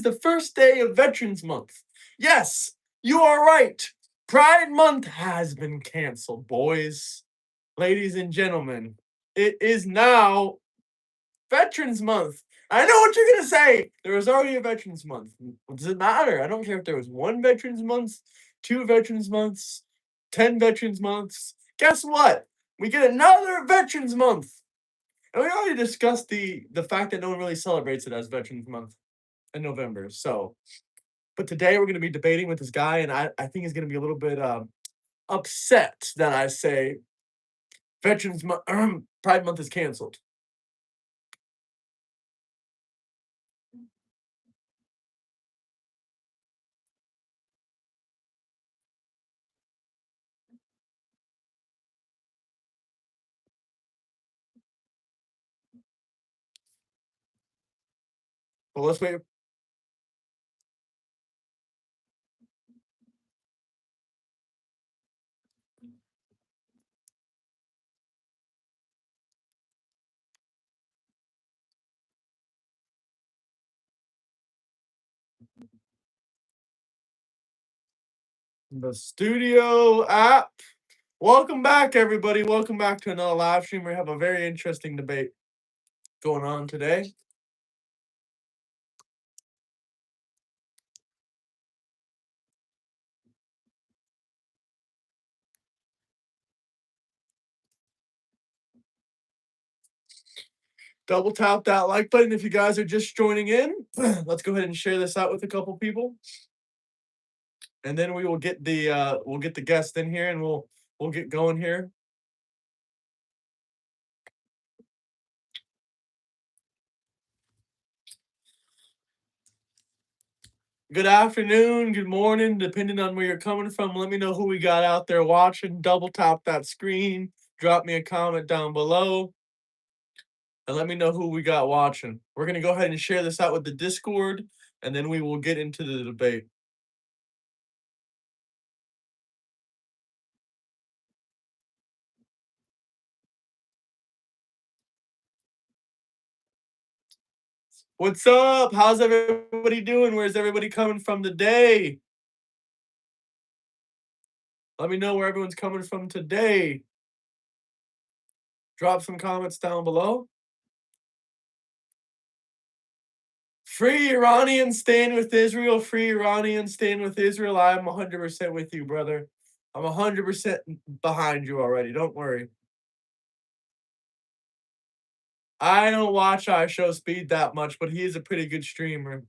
is the first day of Veterans Month. Yes, you are right. Pride Month has been canceled, boys. Ladies and gentlemen, it is now Veterans Month. I know what you're going to say. There was already a Veterans Month. What does it matter? I don't care if there was one Veterans Month, two Veterans Months, 10 Veterans Months. Guess what? We get another Veterans Month. And we already discussed the fact that no one really celebrates it as Veterans Month in November. So, but today we're going to be debating with this guy, and I think he's going to be a little bit upset that I say Veterans Month, Pride Month is canceled. Well, let's wait. The studio app. Welcome back, everybody. Welcome back to another live stream. We have a very interesting debate going on today. Double tap that like button if you guys are just joining in. Let's go ahead and share this out with a couple people, and then we will get the guest in here, and we'll get going here. Good afternoon, good morning, depending on where you're coming from. Let me know who we got out there watching. Double tap that screen, drop me a comment down below, and let me know who we got watching. We're going to go ahead and share this out with the Discord, and then we will get into the debate. What's up? How's everybody doing? Where's everybody coming from today? Let me know where everyone's coming from today. Drop some comments down below. Free Iranians, stand with Israel. Free Iranians, stand with Israel. I'm 100% with you, brother. I'm 100% behind you already. Don't worry. I don't watch IShowSpeed that much, but he is a pretty good streamer.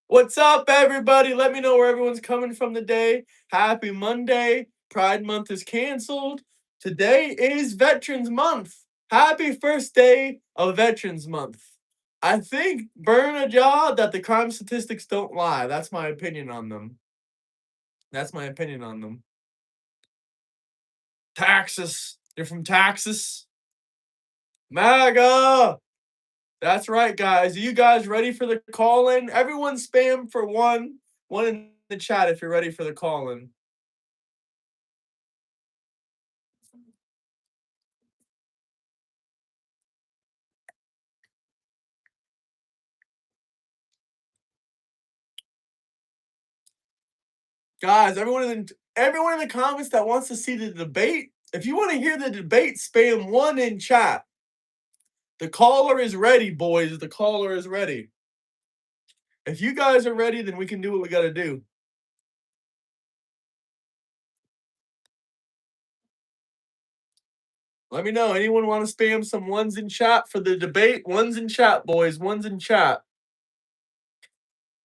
What's up, everybody? Let me know where everyone's coming from today. Happy Monday. Pride Month is canceled. Today is Veterans Month. Happy first day of Veterans Month. I think, burn a jaw, that the crime statistics don't lie. That's my opinion on them. That's my opinion on them. Texas. You're from Texas? MAGA! That's right, guys. Are you guys ready for the call-in? Everyone spam for one in the chat if you're ready for the call-in. Guys, everyone in the comments that wants to see the debate, if you want to hear the debate, spam one in chat. The caller is ready, boys. The caller is ready. If you guys are ready, then we can do what we got to do. Let me know. Anyone want to spam some ones in chat for the debate? Ones in chat, boys. Ones in chat.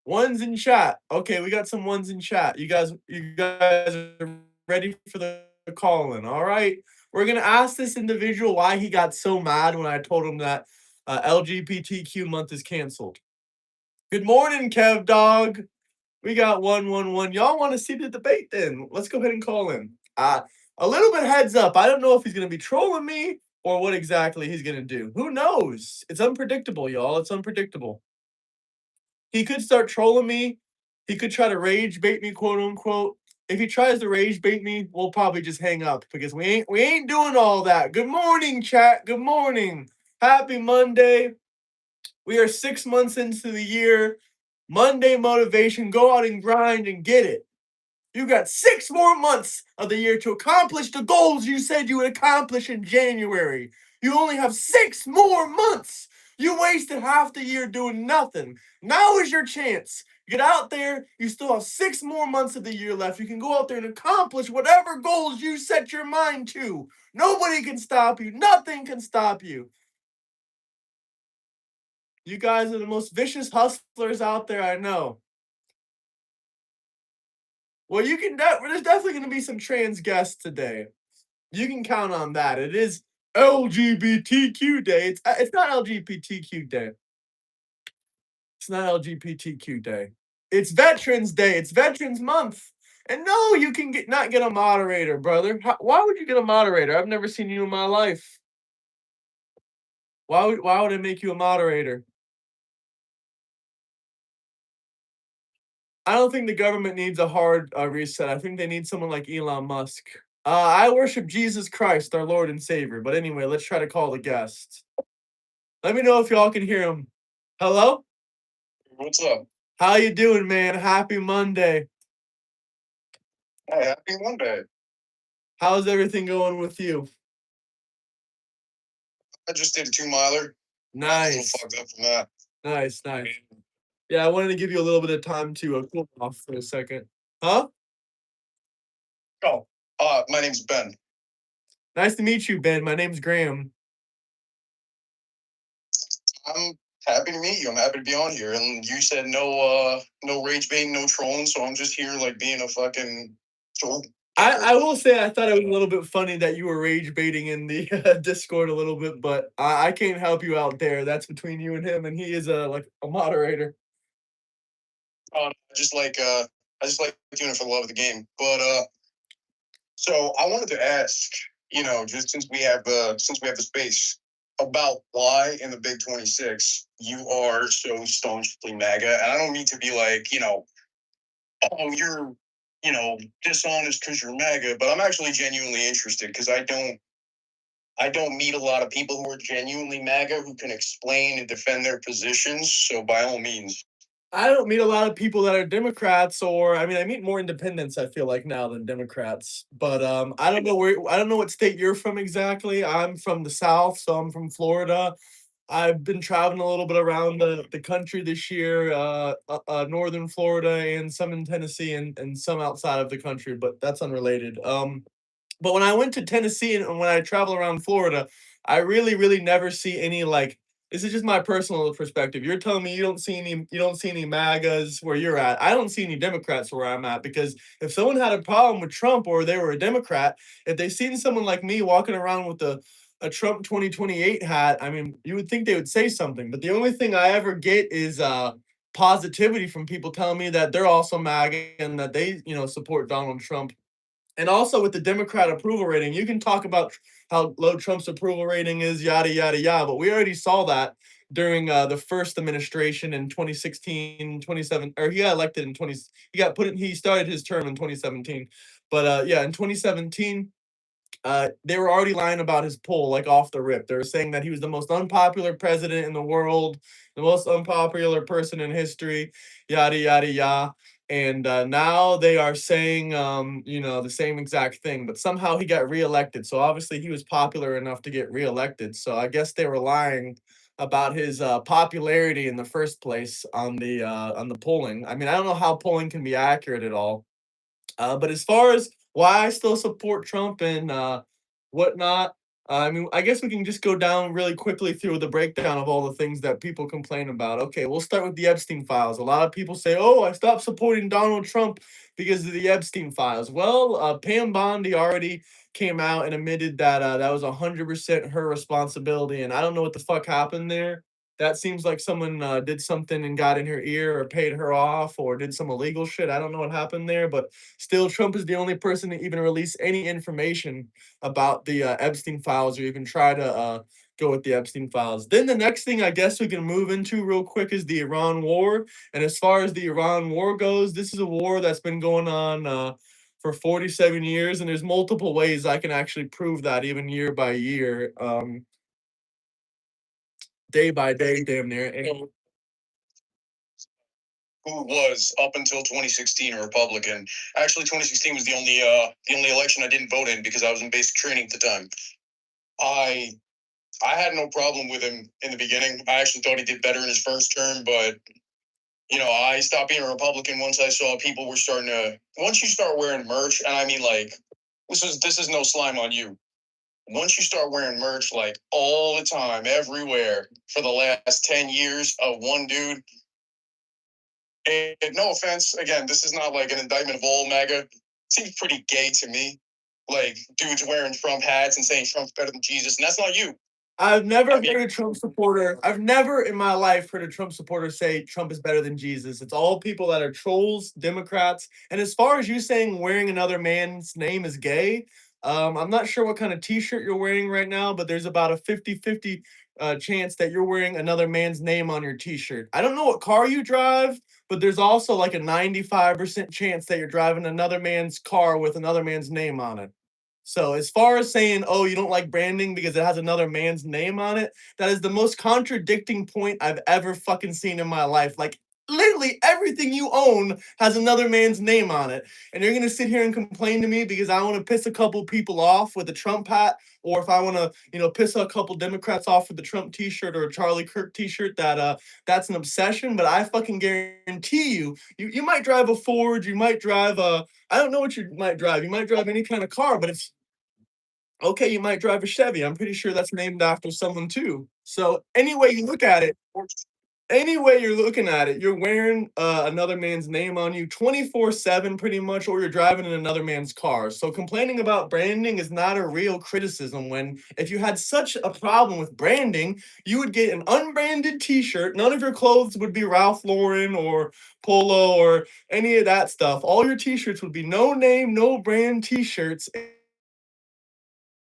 Ones in chat. Okay, we got some ones in chat. You guys are ready for the call-in. All right. We're gonna ask this individual why he got so mad when I told him that LGBTQ month is canceled. Good morning, Kev Dog. We got 111. Y'all want to see the debate then? Let's go ahead and call in. A little bit heads up. I don't know if he's gonna be trolling me or what exactly he's gonna do. Who knows? It's unpredictable, y'all. It's unpredictable. He could start trolling me. He could try to rage bait me, quote unquote. If he tries to rage bait me, we'll probably just hang up because we ain't doing all that. Good morning, chat. Good morning. Happy Monday. We are 6 months into the year. Monday motivation, go out and grind and get it. You got 6 more months of the year to accomplish the goals you said you would accomplish in January. You only have 6 more months. You wasted half the year doing nothing. Now is your chance. Get out there. You still have 6 more months of the year left. You can go out there and accomplish whatever goals you set your mind to. Nobody can stop you. Nothing can stop you. You guys are the most vicious hustlers out there I know. Well, you can. There's definitely going to be some trans guests today. You can count on that. It is LGBTQ day. It's not LGBTQ day. It's not LGBTQ day. It's Veterans Day. It's Veterans Month. And no, you can not get a moderator, brother. Why would you get a moderator? I've never seen you in my life. Why would it make you a moderator? I don't think the government needs a hard reset. I think they need someone like Elon Musk. I worship Jesus Christ, our Lord and Savior. But anyway, let's try to call the guest. Let me know if y'all can hear him. Hello? What's up? How you doing, man? Happy Monday. Hey, happy Monday. How's everything going with you? I just did a 2-miler. Nice. A little fucked up from that. Nice. Yeah, I wanted to give you a little bit of time to cool off for a second. Huh? Oh, my name's Ben. Nice to meet you, Ben. My name's Graham. I'm happy to meet you. I'm happy to be on here. And you said no rage baiting, no trolling, so I'm just here like being a fucking troll. I will say I thought it was a little bit funny that you were rage baiting in the Discord a little bit, but I can't help you out there. That's between you and him, and he is like a moderator. I just like doing it for the love of the game. But so I wanted to ask, just since we have the space, about why in the Big 26 you are so staunchly MAGA. And I don't mean to be like, oh, you're, dishonest because you're MAGA, but I'm actually genuinely interested because I don't meet a lot of people who are genuinely MAGA who can explain and defend their positions. So by all means. I don't meet a lot of people that are Democrats, or I mean, I meet more independents. I feel like now than Democrats. But I don't know what state you're from exactly. I'm from the South, so I'm from Florida. I've been traveling a little bit around the country this year, northern Florida and some in Tennessee and some outside of the country, but that's unrelated. But when I went to Tennessee and when I travel around Florida, I really never see any like this is just my personal perspective. You're telling me you don't see any MAGAs where you're at. I don't see any Democrats where I'm at because if someone had a problem with Trump or they were a Democrat, if they seen someone like me walking around with a Trump 2028 hat, I mean, you would think they would say something. But the only thing I ever get is positivity from people telling me that they're also MAGA and that they, support Donald Trump. And also with the Democrat approval rating, you can talk about how low Trump's approval rating is, yada yada yada. But we already saw that during the first administration in 2016, 27, or he got elected in 20. He started his term in 2017. But yeah, in 2017, they were already lying about his poll, like off the rip. They were saying that he was the most unpopular president in the world, the most unpopular person in history, yada yada yada. And now they are saying, the same exact thing. But somehow he got reelected. So obviously he was popular enough to get reelected. So I guess they were lying about his popularity in the first place on the polling. I mean, I don't know how polling can be accurate at all. But as far as why I still support Trump and whatnot, I mean, I guess we can just go down really quickly through the breakdown of all the things that people complain about. Okay, we'll start with the Epstein files. A lot of people say, "Oh, I stopped supporting Donald Trump because of the Epstein files." Well, Pam Bondi already came out and admitted that that was 100% her responsibility, and I don't know what the fuck happened there. That seems like someone did something and got in her ear or paid her off or did some illegal shit. I don't know what happened there, but still, Trump is the only person to even release any information about the Epstein files or even try to go with the Epstein files. Then the next thing I guess we can move into real quick is the Iran war. And as far as the Iran war goes, this is a war that's been going on for 47 years, and there's multiple ways I can actually prove that even year by year. day by day, damn near. And who was up until 2016 a Republican. Actually, 2016 was the only election I didn't vote in because I was in basic training at the time. I had no problem with him in the beginning. I actually thought he did better in his first term, but I stopped being a Republican once I saw people were starting to. Once you start wearing merch, and I mean, like, this is no slime on you. Once you start wearing merch like all the time, everywhere for the last 10 years of one dude, and no offense, again, this is not like an indictment of all MAGA. Seems pretty gay to me. Like dudes wearing Trump hats and saying Trump's better than Jesus, and that's not you. I've never heard a Trump supporter. I've never in my life heard a Trump supporter say Trump is better than Jesus. It's all people that are trolls, Democrats. And as far as you saying wearing another man's name is gay, I'm not sure what kind of t-shirt you're wearing right now, but there's about a 50-50 chance that you're wearing another man's name on your t-shirt. I don't know what car you drive, but there's also like a 95% chance that you're driving another man's car with another man's name on it. So as far as saying, "Oh, you don't like branding because it has another man's name on it," that is the most contradicting point I've ever fucking seen in my life. Like literally everything you own has another man's name on it. And you're gonna sit here and complain to me because I want to piss a couple people off with a Trump hat, or if I want to, piss a couple Democrats off with a Trump t-shirt or a Charlie Kirk t-shirt, that's an obsession. But I fucking guarantee you might drive a Ford, you might drive a I don't know what you might drive. You might drive any kind of car, but it's okay, you might drive a Chevy. I'm pretty sure that's named after someone too. So any way you look at it, any way you're looking at it, you're wearing another man's name on you 24/7 pretty much, or you're driving in another man's car. So complaining about branding is not a real criticism when if you had such a problem with branding, you would get an unbranded t-shirt. None of your clothes would be Ralph Lauren or Polo or any of that stuff. All your t-shirts would be no name, no brand t-shirts,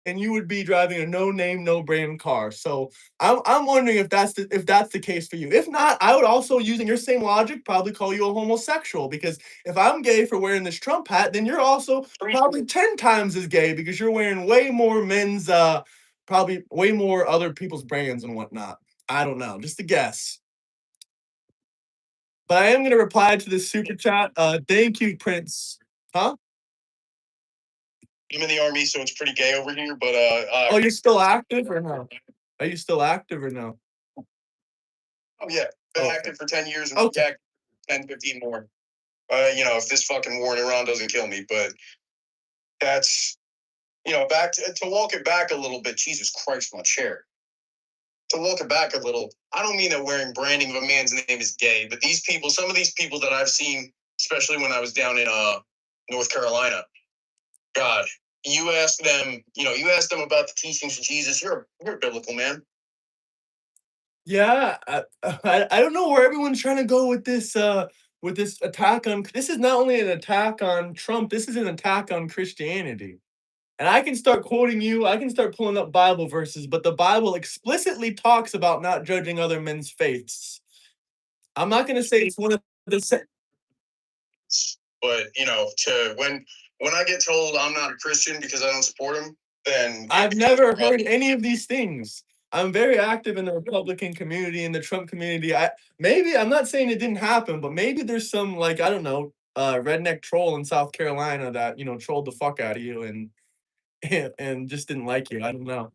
and you would be driving a no name, no brand car. So I'm wondering if that's the case for you. If not, I would also, using your same logic, probably call you a homosexual because if I'm gay for wearing this Trump hat, then you're also probably 10 times as gay because you're wearing way more men's probably way more other people's brands and whatnot. I don't know, just a guess. But I am gonna reply to this super chat. Thank you, Prince. Huh? I'm in the army, so it's pretty gay over here. But Oh, you're still active or no? Are you still active or no? oh yeah, been Okay. active for 10 years and Okay. active 10, 15 more. If this fucking war in Iran doesn't kill me, but that's back to walk it back a little bit. Jesus Christ, my chair. To walk it back a little, I don't mean that wearing branding of a man's name is gay, but these people, some of these people that I've seen, especially when I was down in North Carolina, God, you ask them about the teachings of Jesus. You're a biblical man. Yeah, I don't know where everyone's trying to go with this attack on this is not only an attack on Trump, this is an attack on Christianity. And I can start quoting you, I can start pulling up Bible verses, but the Bible explicitly talks about not judging other men's faiths. I'm not going to say it's one of the But to when I get told I'm not a Christian because I don't support him, then I've never heard any of these things. I'm very active in the Republican community, in the Trump community. I'm not saying it didn't happen, but maybe there's some like I don't know, redneck troll in South Carolina that trolled the fuck out of you and and just didn't like you. I don't know.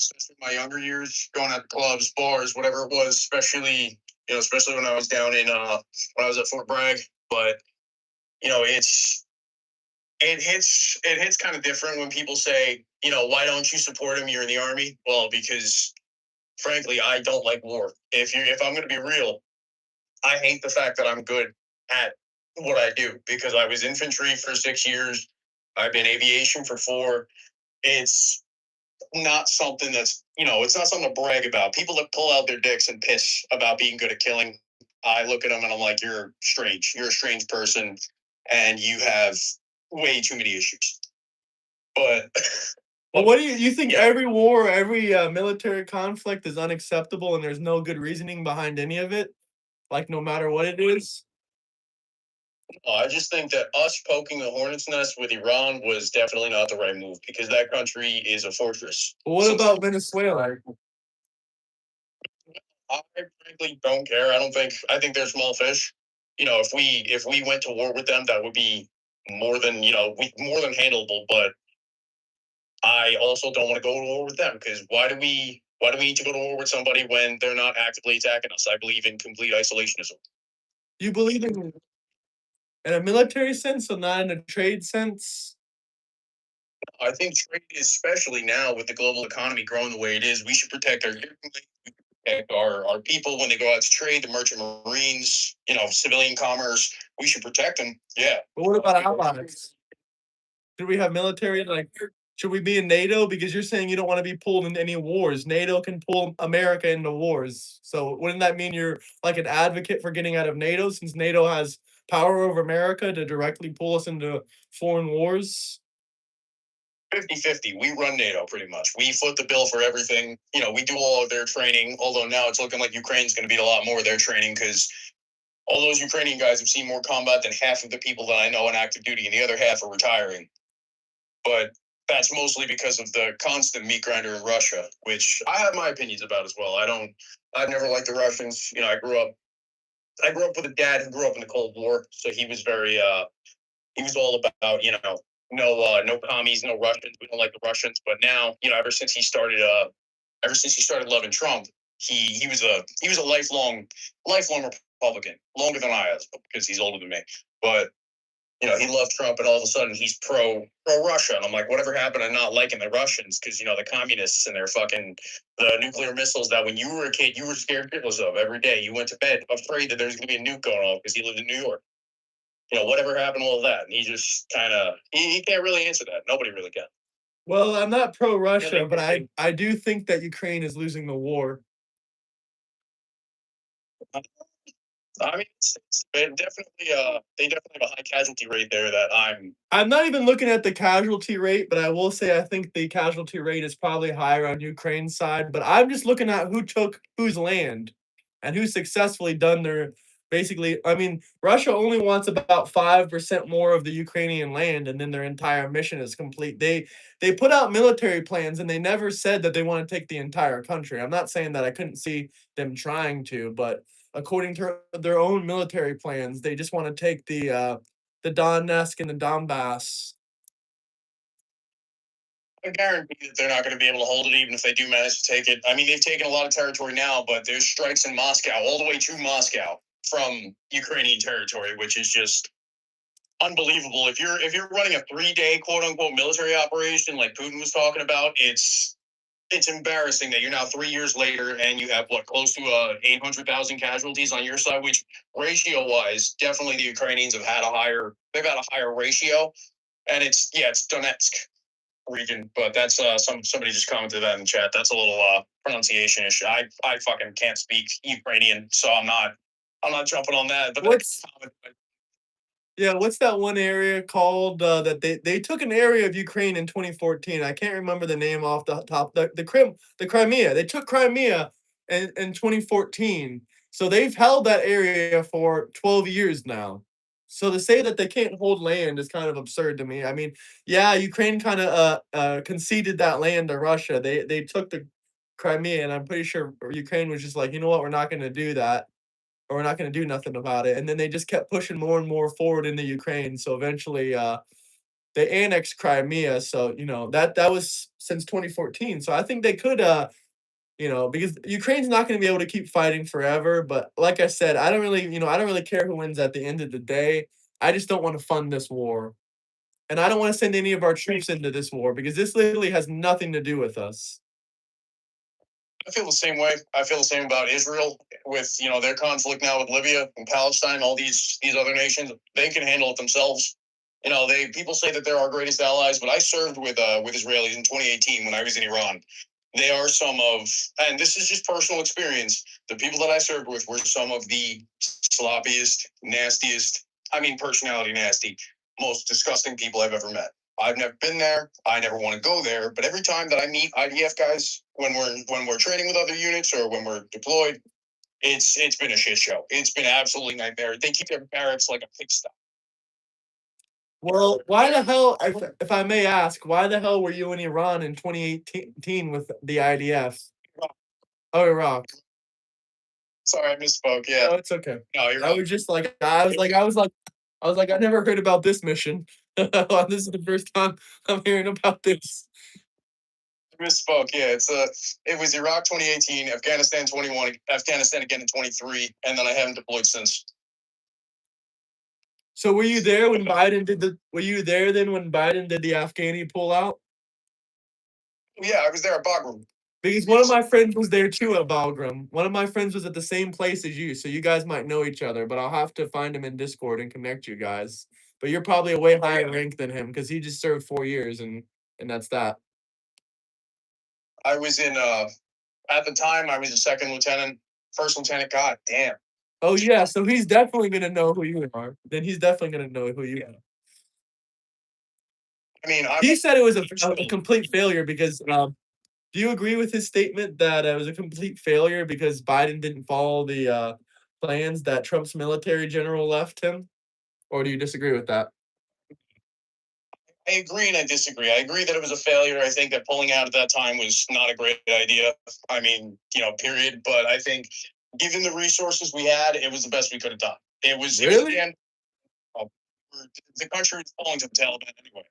especially in my younger years, going out to clubs, bars, whatever it was, especially when I was down in when I was at Fort Bragg. But it hits kind of different when people say, why don't you support him? You're in the army. Well, because frankly, I don't like war. If I'm going to be real, I hate the fact that I'm good at what I do because I was infantry for 6 years. I've been aviation for 4. It's not something it's not something to brag about. People that pull out their dicks and piss about being good at killing, I look at them and I'm like, you're strange. You're a strange person and you have way too many issues. But But what do you think? Every war, every military conflict is unacceptable, and there's no good reasoning behind any of it. Like no matter what it is. I just think that us poking the hornet's nest with Iran was definitely not the right move because that country is a fortress. But what about Venezuela? I frankly don't care. I think they're small fish. If we went to war with them, that would be more than more than handleable. But I also don't want to go to war with them because why do we need to go to war with somebody when they're not actively attacking us? I believe in complete isolationism. You believe in a military sense, so not in a trade sense? I think trade, especially now with the global economy growing the way it is, we should protect our people when they go out to trade, the merchant marines, civilian commerce. We should protect them. Yeah. But what about allies? Do we have military like should we be in NATO? Because you're saying you don't want to be pulled into any wars. NATO can pull America into wars. So wouldn't that mean you're like an advocate for getting out of NATO since NATO has power over America to directly pull us into foreign wars? 50-50. We run NATO pretty much. We foot the bill for everything. We do all of their training, although now it's looking like Ukraine's going to be a lot more of their training because all those Ukrainian guys have seen more combat than half of the people that I know on active duty, and the other half are retiring. But that's mostly because of the constant meat grinder in Russia, which I have my opinions about as well. I've never liked the Russians. I grew up with a dad who grew up in the Cold War, so he was all about, no commies, no Russians. We don't like the Russians. But now, ever since he started loving Trump, he was a lifelong Republican, longer than I was because he's older than me. But he loved Trump, and all of a sudden he's pro Russia, and I'm like, whatever happened to not liking the Russians? Because the communists and their fucking the nuclear missiles that when you were a kid you were scared shitless of every day. You went to bed afraid that there's going to be a nuke going off because he lived in New York. Whatever happened to all that? And he just kind of he can't really answer that. Nobody really can. Well, I'm not pro Russia, but I do think that Ukraine is losing the war. I mean, they definitely have a high casualty rate there that I'm not even looking at the casualty rate, but I will say I think the casualty rate is probably higher on Ukraine's side. But I'm just looking at who took whose land and who successfully done their basically. I mean, Russia only wants about 5% more of the Ukrainian land, and then their entire mission is complete. They put out military plans and they never said that they want to take the entire country. I'm not saying that I couldn't see them trying to, but according to their own military plans, they just want to take the Donetsk and the Donbass. I guarantee that they're not going to be able to hold it, even if they do manage to take it. I mean, they've taken a lot of territory now, but there's strikes in Moscow, all the way to Moscow from Ukrainian territory, which is just unbelievable. If you're running a 3-day quote unquote military operation like Putin was talking about, it's embarrassing that you're now 3 years later and you have close to 800,000 casualties on your side, which ratio wise, definitely the Ukrainians have had a higher ratio, and it's Donetsk region, but that's somebody just commented that in the chat. That's a little pronunciation issue. I fucking can't speak Ukrainian, so I'm not jumping on that. But What's that one area called that they took an area of Ukraine in 2014? I can't remember the name off the top. The Crimea. They took Crimea in 2014. So they've held that area for 12 years now. So to say that they can't hold land is kind of absurd to me. I mean, yeah, Ukraine kind of conceded that land to Russia. They took the Crimea, and I'm pretty sure Ukraine was just like, you know what, we're not going to do that, or we're not going to do nothing about it. And then they just kept pushing more and more forward into Ukraine. So eventually, they annexed Crimea. So that was since 2014. So I think they could, because Ukraine's not going to be able to keep fighting forever. But like I said, I don't really care who wins at the end of the day. I just don't want to fund this war, and I don't want to send any of our troops into this war because this literally has nothing to do with us. I feel the same way. I feel the same about Israel with their conflict now with Libya and Palestine. All these other nations, they can handle it themselves. People say that they're our greatest allies, but I served with Israelis in 2018 when I was in Iran. They are some of, and this is just personal experience. The people that I served with were some of the sloppiest, nastiest. I mean, personality nasty, most disgusting people I've ever met. I've never been there. I never want to go there. But every time that I meet IDF guys, when we're training with other units or when we're deployed, it's been a shit show. It's been absolutely nightmare. They keep their barracks like a pigsty. Well, why the hell, if I may ask, why the hell were you in Iran in 2018 with the IDF? Oh, Iraq. Sorry, I misspoke. Yeah. No, it's okay. No, you're I right. was just like, I never heard about this mission. This is the first time I'm hearing about this. Misspoke. Yeah, it was Iraq 2018, Afghanistan 21, Afghanistan again in 23, and then I haven't deployed since. So were you there when Biden did the? Were you there then when Biden did the Afghani pullout? Yeah, I was there at Bagram. Because one of my friends was there too at Bagram. One of my friends was at the same place as you, so you guys might know each other. But I'll have to find him in Discord and connect you guys. But you're probably a way higher rank than him because he just served 4 years and that's that. I was in at the time I was a second lieutenant, first lieutenant. God damn. Oh yeah, so he's definitely gonna know who you are. Then he's definitely gonna know who you are. I mean, He said it was a complete failure because do you agree with his statement that it was a complete failure because Biden didn't follow the plans that Trump's military general left him? Or do you disagree with that? I agree and I disagree. I agree that it was a failure. I think that pulling out at that time was not a great idea. I mean, period. But I think given the resources we had, it was the best we could have done. It was Really? the end. The country was falling to the Taliban anyway.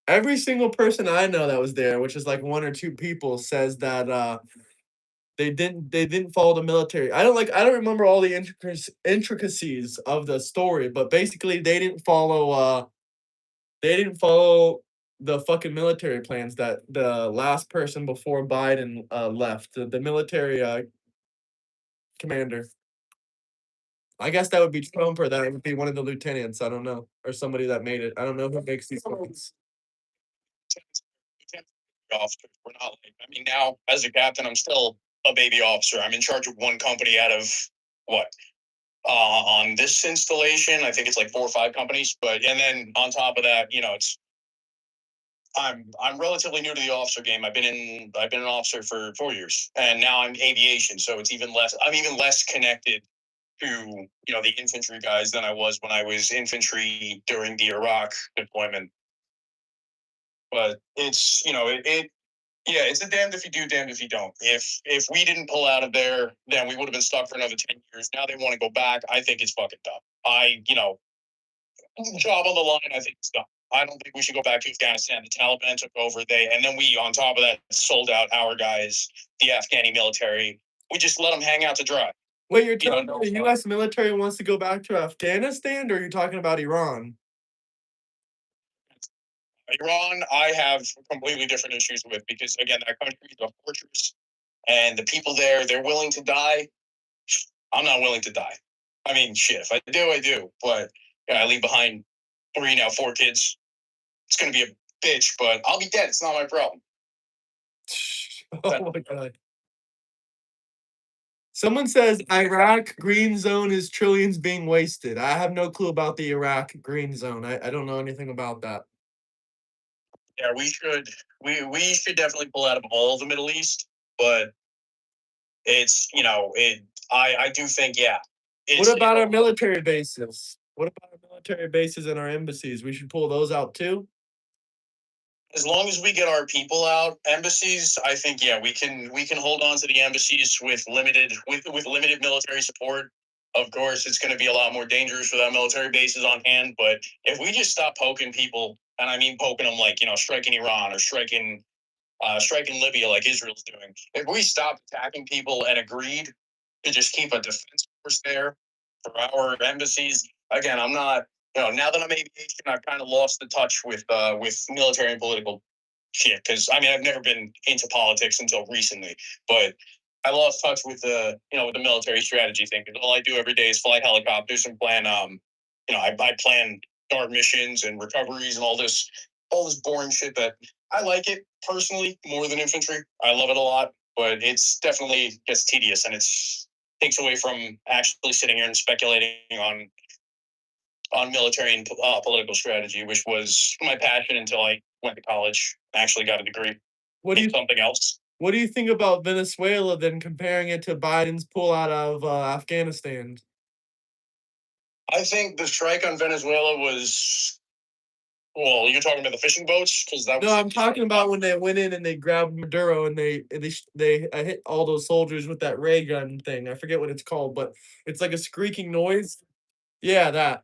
Every single person I know that was there, which is like one or two people, says that they didn't follow the military. I don't remember all the intricacies of the story, but basically they didn't follow the fucking military plans that the last person before Biden left, the military commander. I guess that would be Trump or that would be one of the lieutenants. I don't know. Or somebody that made it. I don't know who makes these points. Officers. We're not like, I mean, now as a captain, I'm still a baby officer. I'm in charge of one company out of what? On this installation, I think it's like 4 or 5 companies. But and then on top of that, it's I'm relatively new to the officer game. I've been an officer for 4 years, and now I'm aviation, so it's even less. I'm even less connected to the infantry guys than I was when I was infantry during the Iraq deployment. But it's yeah, it's a damned if you do, damned if you don't. If we didn't pull out of there, then we would have been stuck for another 10 years. Now they want to go back. I think it's fucking dumb. Job on the line. I think it's dumb. I don't think we should go back to Afghanistan. The Taliban took over. And then we, on top of that, sold out our guys, the Afghani military. We just let them hang out to dry. Wait, you're telling me the U.S. military wants to go back to Afghanistan, or are you talking about Iran? Iran, I have completely different issues with because, again, that country is a fortress, and the people there, they're willing to die. I'm not willing to die. I mean, shit, if I do, I do. But I leave behind 3, now 4 kids. It's going to be a bitch, but I'll be dead. It's not my problem. Oh my god. Someone says Iraq green zone is trillions being wasted. I have no clue about the Iraq green zone. I don't know anything about that. Yeah, we should definitely pull out of all the Middle East, but it's I do think What about our military bases? What about our military bases and our embassies? We should pull those out too. As long as we get our people out, embassies, I think we can hold on to the embassies with limited military support. Of course, it's going to be a lot more dangerous without military bases on hand. But if we just stop poking people, and I mean poking them like striking Iran or striking Libya like Israel's doing, if we stopped attacking people and agreed to just keep a defense force there for our embassies, again, I'm not. Now that I'm aviation, I've kind of lost the touch with military and political shit because I mean I've never been into politics until recently, but I lost touch with the with the military strategy thing because all I do every day is fly helicopters and plan I plan DART missions and recoveries and all this boring shit that I like it personally more than infantry. I love it a lot, but it's definitely gets tedious and it's takes away from actually sitting here and speculating on military and political strategy, which was my passion until I went to college, actually got a degree in something else. What do you think about Venezuela then comparing it to Biden's pull out of Afghanistan? I think the strike on Venezuela was Well, you're talking about the fishing boats because that. No, I'm talking about when they went in and they grabbed Maduro and they hit all those soldiers with that ray gun thing. I forget what it's called, but it's like a squeaking noise. Yeah, that.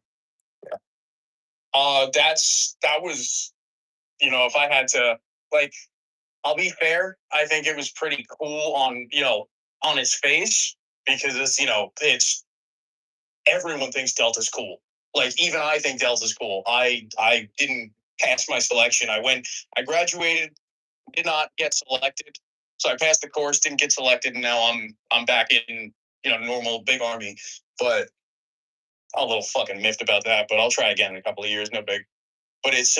That was, if I had to, like, I'll be fair. I think it was pretty cool on his face because it's everyone thinks Delta's cool. Like even I think Delta's cool. I didn't pass my selection. I graduated, did not get selected. So I passed the course, didn't get selected, and now I'm back in normal big army. But I'm a little fucking miffed about that. But I'll try again in a couple of years. No big. But it's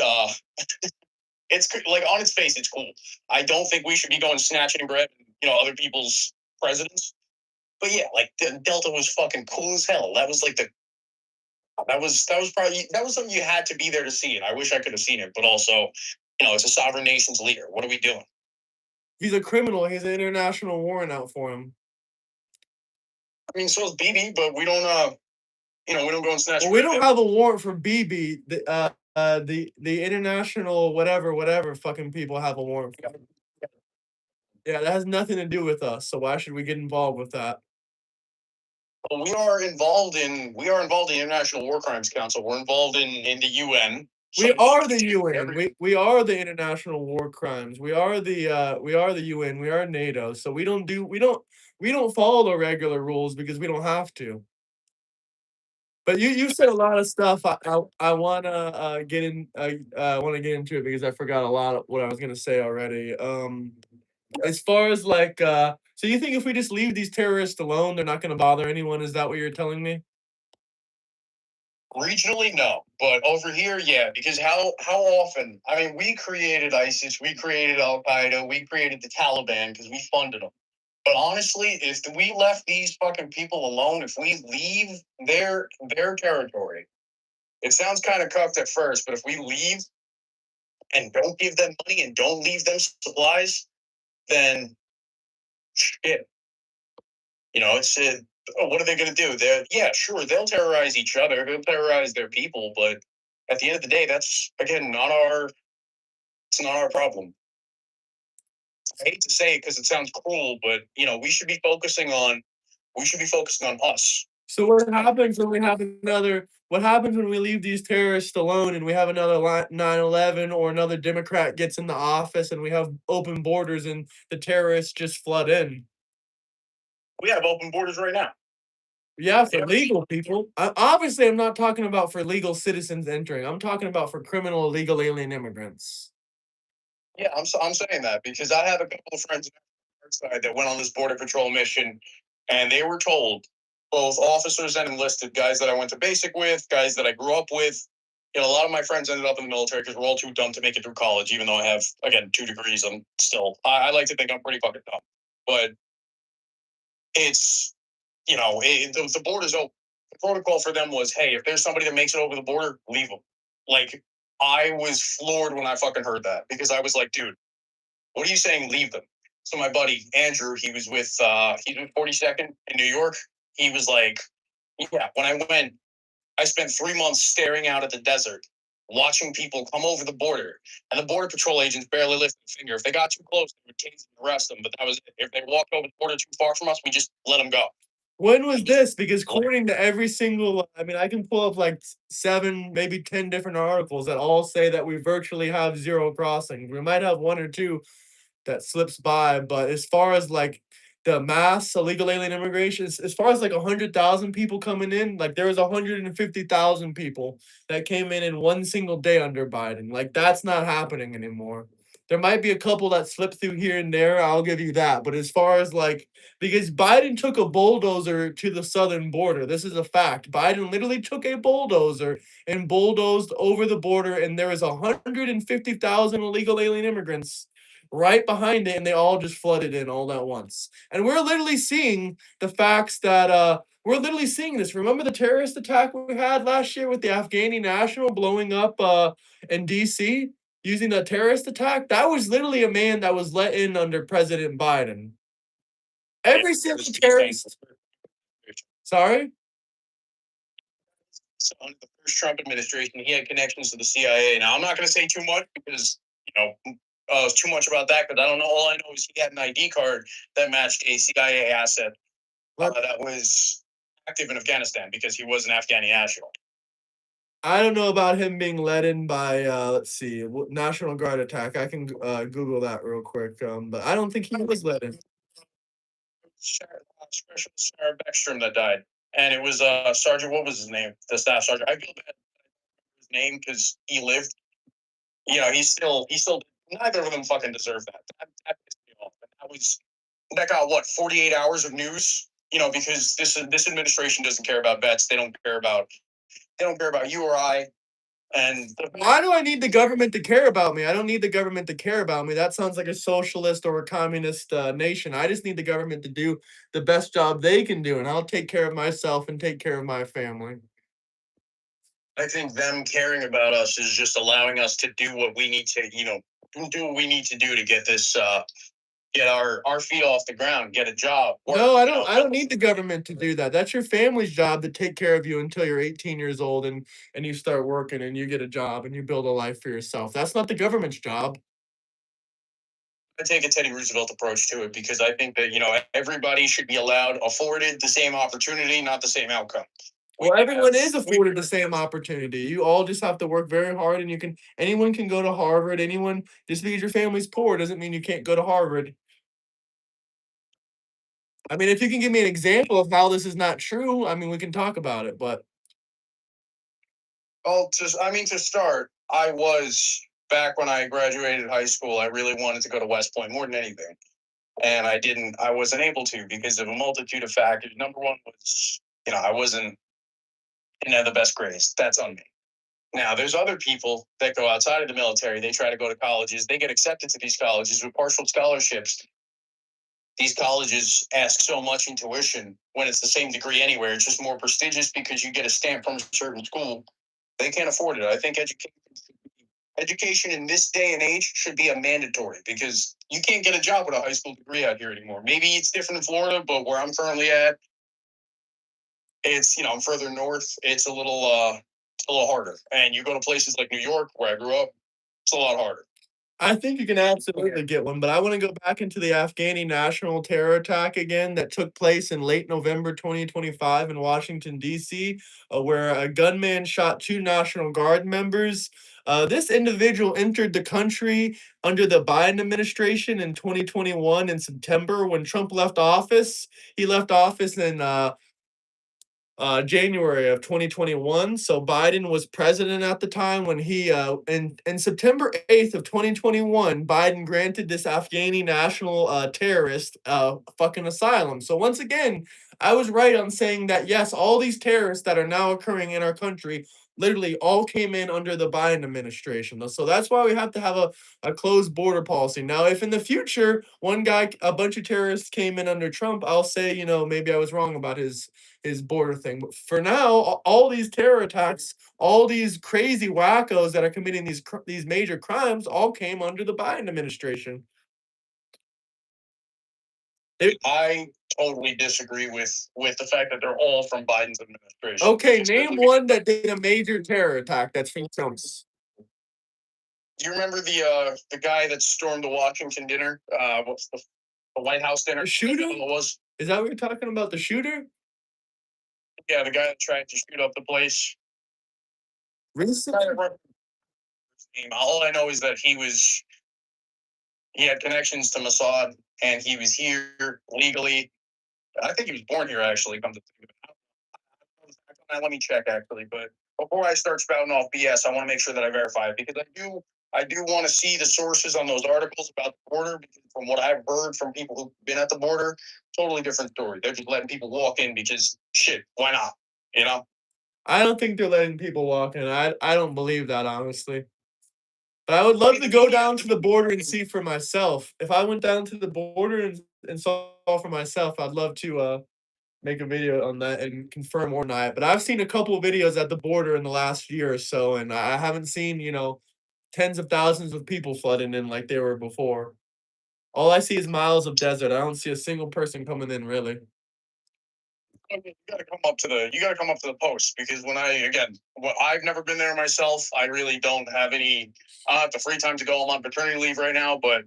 like on its face, it's cool. I don't think we should be going snatching bread, other people's presidents. But yeah, like Delta was fucking cool as hell. That was like that was something you had to be there to see it. I wish I could have seen it, but also, it's a sovereign nation's leader. What are we doing? He's a criminal. He's an international warrant out for him. I mean, so is BB, but we don't. We don't go and snatch. Well, we don't have a warrant for BB. The international whatever fucking people have a warrant for. Yeah, that has nothing to do with us. So why should we get involved with that? Well, we are involved in the International War Crimes Council. We're involved in the UN. We are the UN. We are the International War Crimes. We are the UN. We are NATO. So we don't follow the regular rules because we don't have to. But you said a lot of stuff. I wanna get in. I want to get into it because I forgot a lot of what I was gonna say already. As far as like, so you think if we just leave these terrorists alone, they're not gonna bother anyone? Is that what you're telling me? Regionally, no, but over here, yeah. Because how often? I mean, we created ISIS, we created Al Qaeda, we created the Taliban because we funded them. But honestly, if we left these fucking people alone, if we leave their territory, it sounds kind of cuffed at first, but if we leave and don't give them money and don't leave them supplies, then shit. It's what are they going to do? Sure, they'll terrorize each other, they'll terrorize their people, but at the end of the day, that's again it's not our problem. I hate to say it because it sounds cruel, but we should be focusing on us. So what happens when we have another? What happens when we leave these terrorists alone and we have another 9/11 or another Democrat gets in the office and we have open borders and the terrorists just flood in? We have open borders right now. Yeah, for legal people. Obviously, I'm not talking about for legal citizens entering. I'm talking about for criminal illegal alien immigrants. Yeah, I'm saying that because I have a couple of friends on our side that went on this border patrol mission, and they were told, both officers and enlisted guys that I went to basic with, guys that I grew up with. A lot of my friends ended up in the military because we're all too dumb to make it through college. Even though I have again 2 degrees, I like to think I'm pretty fucking dumb, but it's the border's open. The protocol for them was, hey, if there's somebody that makes it over the border, leave them. Like, I was floored when I fucking heard that because I was like, dude, what are you saying? Leave them. So my buddy Andrew, he was with 42nd in New York. He was like, yeah, when I went, I spent 3 months staring out at the desert, watching people come over the border, and the border patrol agents barely lifted a finger. If they got too close, they would tase and arrest them. But that was it. If they walked over the border too far from us, we just let them go. When was this? Because according to every single, I mean, I can pull up like 7, maybe 10 different articles that all say that we virtually have 0 crossings. We might have 1 or 2 that slips by, but as far as like the mass illegal alien immigration, as far as like 100,000 people coming in, like there was 150,000 people that came in 1 single day under Biden. Like that's not happening anymore. There might be a couple that slip through here and there. I'll give you that. But as far as like, because Biden took a bulldozer to the southern border, this is a fact. Biden literally took a bulldozer and bulldozed over the border, and there was 150,000 illegal alien immigrants right behind it, and they all just flooded in all at once. And we're literally seeing the facts that we're literally seeing this. Remember the terrorist attack we had last year with the Afghani national blowing up in DC using the terrorist attack? That was literally a man that was let in under President Biden. Every single terrorist. Sorry? under the first Trump administration, he had connections to the CIA. Now, I'm not going to say too much because, too much about that because I don't know. All I know is he had an ID card that matched a CIA asset that was active in Afghanistan because he was an Afghani national. I don't know about him being led in by, let's see, National Guard attack. I can Google that real quick. But I don't think he was led in. Special Sarah Beckstrom that died, and it was Sergeant. What was his name? The staff sergeant. I feel bad his name because he lived. He still. Neither of them fucking deserve that. That pissed me off. That got what 48 hours of news. Because this administration doesn't care about vets. They don't care about you or I. And why do I need the government to care about me? I don't need the government to care about me. That sounds like a socialist or a communist nation. I just need the government to do the best job they can do, and I'll take care of myself and take care of my family. I think them caring about us is just allowing us to do what we need to, do what we need to do to get this, get our feet off the ground, get a job. No, I don't need the government to do that. That's your family's job to take care of you until you're 18 years old and you start working and you get a job and you build a life for yourself. That's not the government's job. I take a Teddy Roosevelt approach to it because I think that, everybody should be afforded the same opportunity, not the same outcome. Well, everyone is afforded the same opportunity. You all just have to work very hard, and anyone can go to Harvard. Anyone, just because your family's poor doesn't mean you can't go to Harvard. I mean, if you can give me an example of how this is not true, I mean, we can talk about it, but. Well, to start, I was back when I graduated high school. I really wanted to go to West Point more than anything, and I wasn't able to because of a multitude of factors. Number one was, didn't have the best grades. That's on me. Now, there's other people that go outside of the military. They try to go to colleges. They get accepted to these colleges with partial scholarships. These colleges ask so much in tuition when it's the same degree anywhere. It's just more prestigious because you get a stamp from a certain school. They can't afford it. I think education in this day and age should be a mandatory because you can't get a job with a high school degree out here anymore. Maybe it's different in Florida, but where I'm currently at, it's I'm further north. It's a little harder. And you go to places like New York, where I grew up, it's a lot harder. I think you can absolutely get one, but I want to go back into the Afghani national terror attack again that took place in late November 2025 in Washington, D.C., where a gunman shot 2 National Guard members. This individual entered the country under the Biden administration in 2021 in September when Trump left office. He left office in January of 2021. So Biden was president at the time when he in September 8th of 2021, Biden granted this Afghani national terrorist fucking asylum. So once again, I was right on saying that yes, all these terrorists that are now occurring in our country literally all came in under the Biden administration. So that's why we have to have a closed border policy. Now, if in the future a bunch of terrorists came in under Trump, I'll say, maybe I was wrong about his border thing. But for now, all these terror attacks, all these crazy wackos that are committing these major crimes, all came under the Biden administration. I totally disagree with the fact that they're all from Biden's administration. Okay, name one that did a major terror attack that's from Trump's. Do you remember the guy that stormed the Washington dinner? What's the White House dinner? The shooter? Was Is that what you're talking about? The shooter? Yeah, the guy that tried to shoot up the place. Recently? All I know is that he had connections to Mossad, and he was here legally. I think he was born here, actually. Come to think of it. Let me check, actually. But before I start spouting off BS, I want to make sure that I verify it because I do want to see the sources on those articles about the border. Because from what I've heard from people who've been at the border, totally different story. They're just letting people walk in because shit, why not? I don't think they're letting people walk in. I don't believe that, honestly. But I would love to go down to the border and see for myself. If I went down to the border and saw for myself, I'd love to make a video on that and confirm or not. But I've seen a couple of videos at the border in the last year or so, and I haven't seen, tens of thousands of people flooding in like they were before. All I see is miles of desert. I don't see a single person coming in, really. You gotta come up to the post because I've never been there myself. I really don't have any the free time to go. I'm on paternity leave right now, but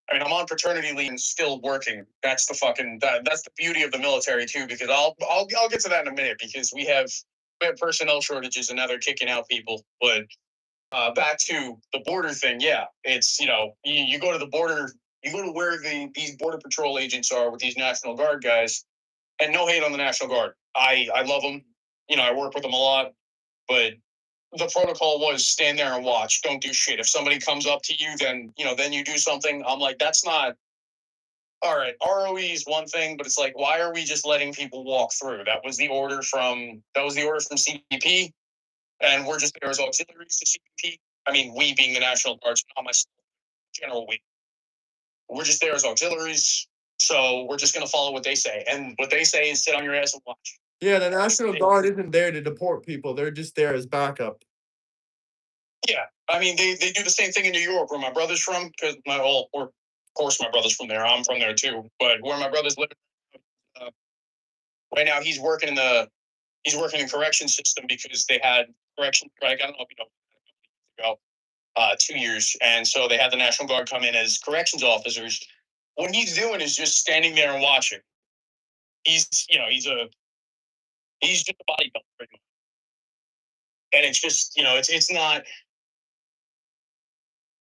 I mean I'm on paternity leave and still working. That's that's the beauty of the military too, because I'll get to that in a minute because we have personnel shortages and now they're kicking out people. But back to the border thing, yeah, it's you go to the border, you go to where these border patrol agents are with these National Guard guys, and no hate on the National Guard. I love them. I work with them a lot, but the protocol was stand there and watch. Don't do shit. If somebody comes up to you, then you do something. I'm like, that's not all right. ROE is one thing, but it's like, why are we just letting people walk through? That was the order from CBP, and we're just there as auxiliaries to CBP. I mean, we being the National Guard, not myself, general we. We're just there as auxiliaries, so we're just gonna follow what they say, and what they say is sit on your ass and watch. Yeah, the National Guard isn't there to deport people. They're just there as backup. Yeah, I mean they do the same thing in New York, where my brother's from, because of course my brother's from there. I'm from there too, but where my brother's living right now, he's working in correction system because they had correction strike. I don't know if you know, ago, 2 years, and so they had the National Guard come in as corrections officers. What he's doing is just standing there and watching. He's just a bodybuilder, pretty much. And it's just it's not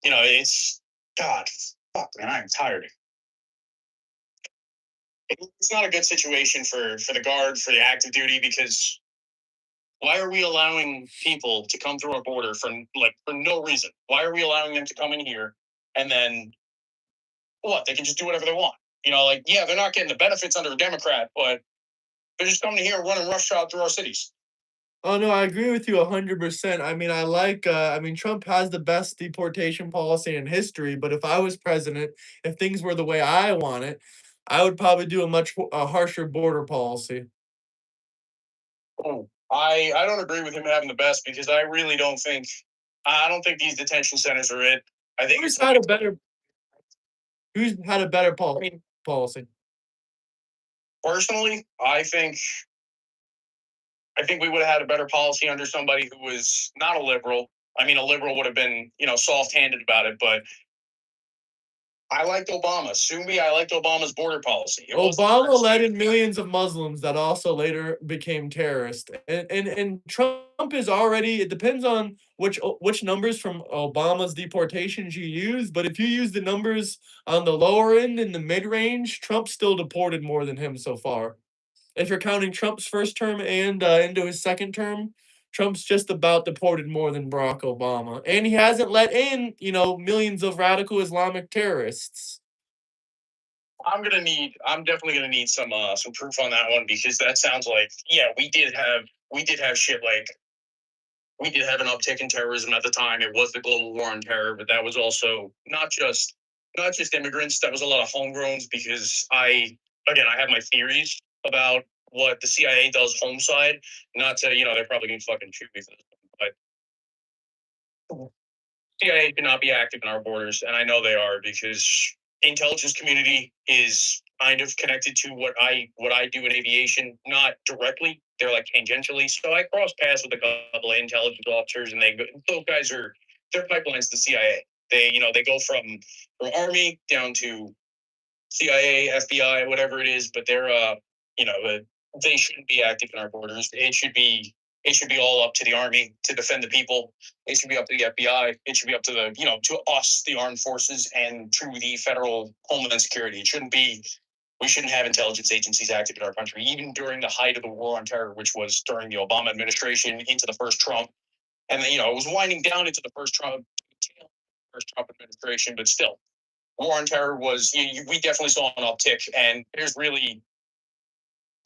it's God, fuck man, I'm tired. It's not a good situation for the guard, for the active duty, because why are we allowing people to come through our border for no reason? Why are we allowing them to come in here and then what? They can just do whatever they want. Yeah, they're not getting the benefits under a Democrat, but they're just coming here running roughshod through our cities. Oh no, I agree with you 100%. I mean, I mean, Trump has the best deportation policy in history, but if I was president, if things were the way I want it, I would probably do a harsher border policy. Oh, I don't agree with him having the best because I don't think these detention centers are it. I think Who's it's had a better who's had a better I mean, policy? personally, I think we would have had a better policy under somebody who was not a liberal. I mean, a liberal would have been, soft-handed about it, but I liked Obama. Sue me, I liked Obama's border policy. Obama let in millions of Muslims that also later became terrorists. And Trump is already, it depends on which numbers from Obama's deportations you use, but if you use the numbers on the lower end and the mid-range, Trump still deported more than him so far. If you're counting Trump's first term and into his second term, Trump's just about deported more than Barack Obama. And he hasn't let in, millions of radical Islamic terrorists. I'm definitely gonna need some proof on that one because that sounds like, yeah, we did have shit like we did have an uptick in terrorism at the time. It was the global war on terror, but that was also not just immigrants. That was a lot of homegrowns because I have my theories about what the CIA does homeside. Not to they're probably gonna fucking shoot me for this, but CIA cannot be active in our borders, and I know they are because intelligence community is kind of connected to what I do in aviation, not directly. They're like tangentially. So I cross paths with a couple of intelligence officers, and those guys are they're pipelines to CIA. They go from Army down to CIA, FBI, whatever it is, but you know, uh, they shouldn't be active in our borders. It should be all up to the Army to defend the people. It should be up to the FBI. It should be up to to us, the armed forces, and to the federal homeland security. We shouldn't have intelligence agencies active in our country, even during the height of the war on terror, which was during the Obama administration into the first Trump, and then it was winding down into the first Trump administration, but still, war on terror was we definitely saw an uptick, and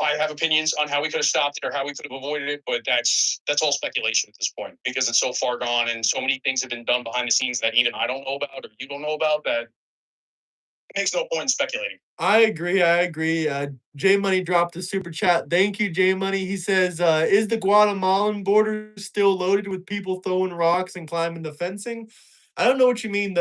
I have opinions on how we could have stopped it or how we could have avoided it, but that's all speculation at this point because it's so far gone and so many things have been done behind the scenes that even I don't know about or you don't know about that it makes no point in speculating. I agree. I agree. J Money dropped a super chat. Thank you, J Money. He says, "Is the Guatemalan border still loaded with people throwing rocks and climbing the fencing?" I don't know what you mean.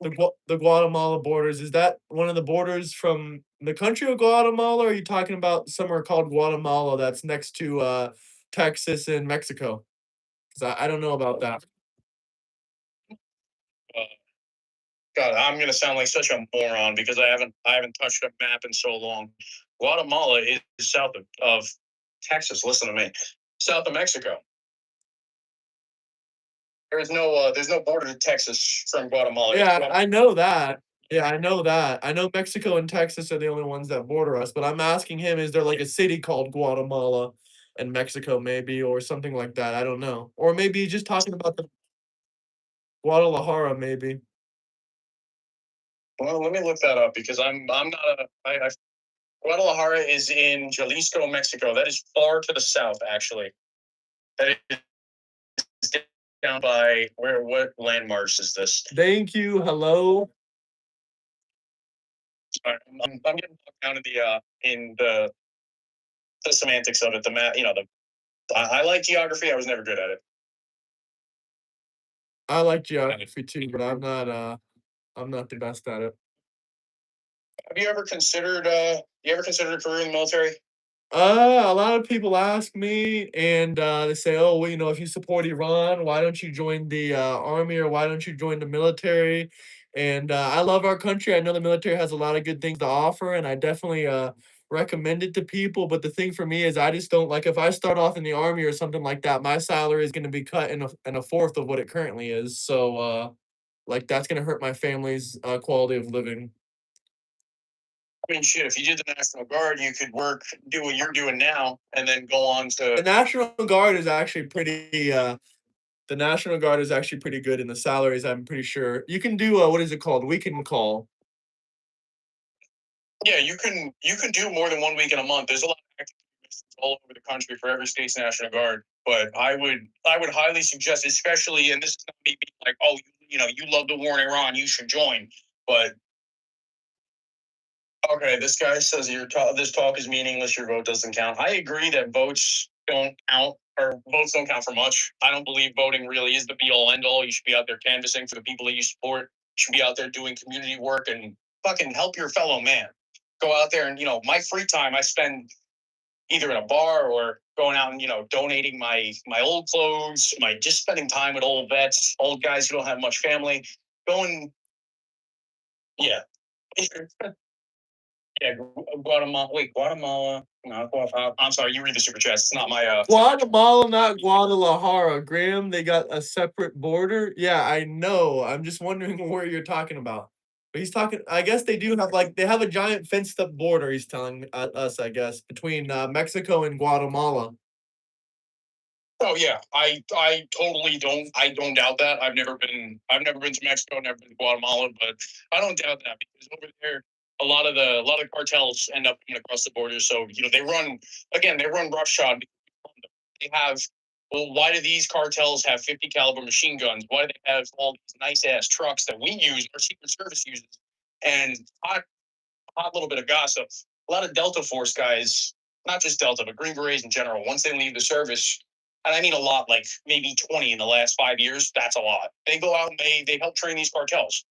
the Guatemala borders. Is that one of the borders from the country of Guatemala, or are you talking about somewhere called Guatemala that's next to, Texas and Mexico? 'Cause I don't know about that. Uh, God, I'm gonna sound like such a moron because I haven't touched a map in so long. Guatemala is south of Texas. Listen to me, south of Mexico. There's no border to Texas from Guatemala. It's Yeah, Guatemala. I know that. Yeah, I know that. I know Mexico and Texas are the only ones that border us, but I'm asking him, is there like a city called Guatemala in Mexico maybe or something like that? I don't know. Or maybe he's just talking about the Guadalajara maybe. Well, let me look that up because I'm not a I Guadalajara is in Jalisco, Mexico. That is far to the south, actually. That is down by where? What landmarks is this? Thank you. Hello. Sorry, I'm getting bogged down in the semantics of it. The map, I like geography. I was never good at it. I like geography too, but I'm not the best at it. You ever considered a career in the military? A lot of people ask me, and they say, "Oh, well, if you support Iran, why don't you join the army or why don't you join the military?" And I love our country. I know the military has a lot of good things to offer, and I definitely recommend it to people. But the thing for me is, I just don't like if I start off in the army or something like that. My salary is going to be cut in a fourth of what it currently is. So, like, that's going to hurt my family's quality of living. I mean, shit. If you did the National Guard, you could do what you're doing now, and then go on The to. National Guard is actually the National Guard is actually pretty good in the salaries, I'm pretty sure. You can do, what is it called? Weekend call. Yeah, you can do more than 1 week in a month. There's a lot of active missions all over the country for every state's National Guard. But I would highly suggest, especially, and this is not me being like, oh, you love the war in Iran, you should join. But okay, this guy says this talk is meaningless. Your vote doesn't count. I agree that votes don't count, or votes don't count for much. I don't believe voting really is the be all end all. You should be out there canvassing for the people that you support. You should be out there doing community work and fucking help your fellow man. Go out there and my free time I spend either in a bar or going out and donating my old clothes, my just spending time with old vets, old guys who don't have much family. Going, yeah. Yeah, Guatemala. Wait, Guatemala. No, I'm sorry. You read the super chats. It's not my. Guatemala, not Guadalajara. Graham, they got a separate border. Yeah, I know. I'm just wondering where you're talking about. But he's talking. I guess they do have they have a giant fenced up border. He's telling us, I guess, between Mexico and Guatemala. Oh yeah, I totally don't doubt that. I've never been to Mexico, never been to Guatemala, but I don't doubt that because over there a lot of cartels end up coming across the border. So they run roughshod. They have well, why do these cartels have 50 caliber machine guns? Why do they have all these nice ass trucks that we use, our Secret Service uses? And hot little bit of gossip. A lot of Delta Force guys, not just Delta, but Green Berets in general, once they leave the service, and I mean a lot, like maybe 20 in the last 5 years, that's a lot. They go out and they help train these cartels.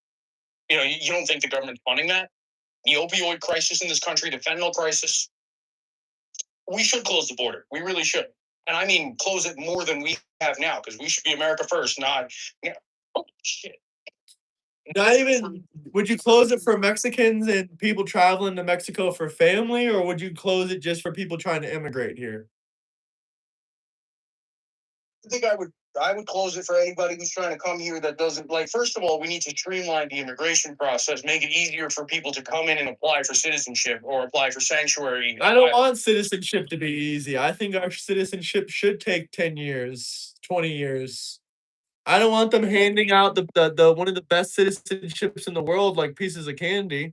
You don't think the government's funding that? The opioid crisis in this country, the fentanyl crisis, we should close the border. We really should. And I mean, close it more than we have now, because we should be America first, not. Oh, shit. Not even. Would you close it for Mexicans and people traveling to Mexico for family, or would you close it just for people trying to immigrate here? I think I would close it for anybody who's trying to come here that doesn't like. First of all, we need to streamline the immigration process, make it easier for people to come in and apply for citizenship or apply for sanctuary. I don't want citizenship to be easy. I think our citizenship should take 10 years, 20 years. I don't want them handing out the one of the best citizenships in the world like pieces of candy.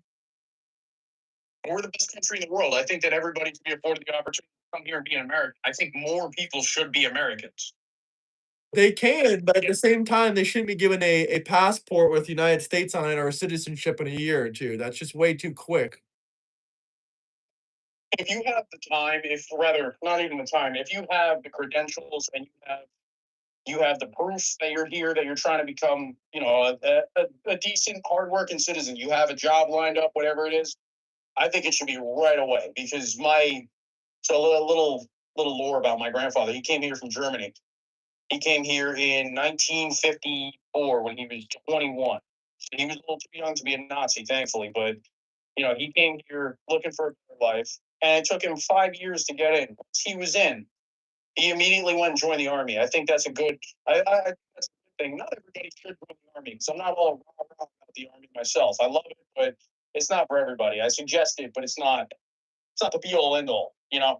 We're the best country in the world. I think that everybody should be afforded the opportunity to come here and be an American. I think more people should be Americans. They can, but at the same time, they shouldn't be given a passport with United States on it or citizenship in a year or two. That's just way too quick. If you have the time, if rather not even the time, if you have the credentials and you have You have the proof that you're here, that you're trying to become, a decent, hardworking citizen. You have a job lined up, whatever it is. I think it should be right away because a little lore about my grandfather. He came here from Germany. He came here in 1954 when he was 21. So he was a little too young to be a Nazi, thankfully. But he came here looking for a better life, and it took him 5 years to get in. Once he was in, he immediately went and joined the army. I think that's a good. I think that's a good thing. Not everybody should join the army because I'm not all rah rah about the army myself. I love it, but it's not for everybody. I suggest it, but it's not. It's not the be all end all.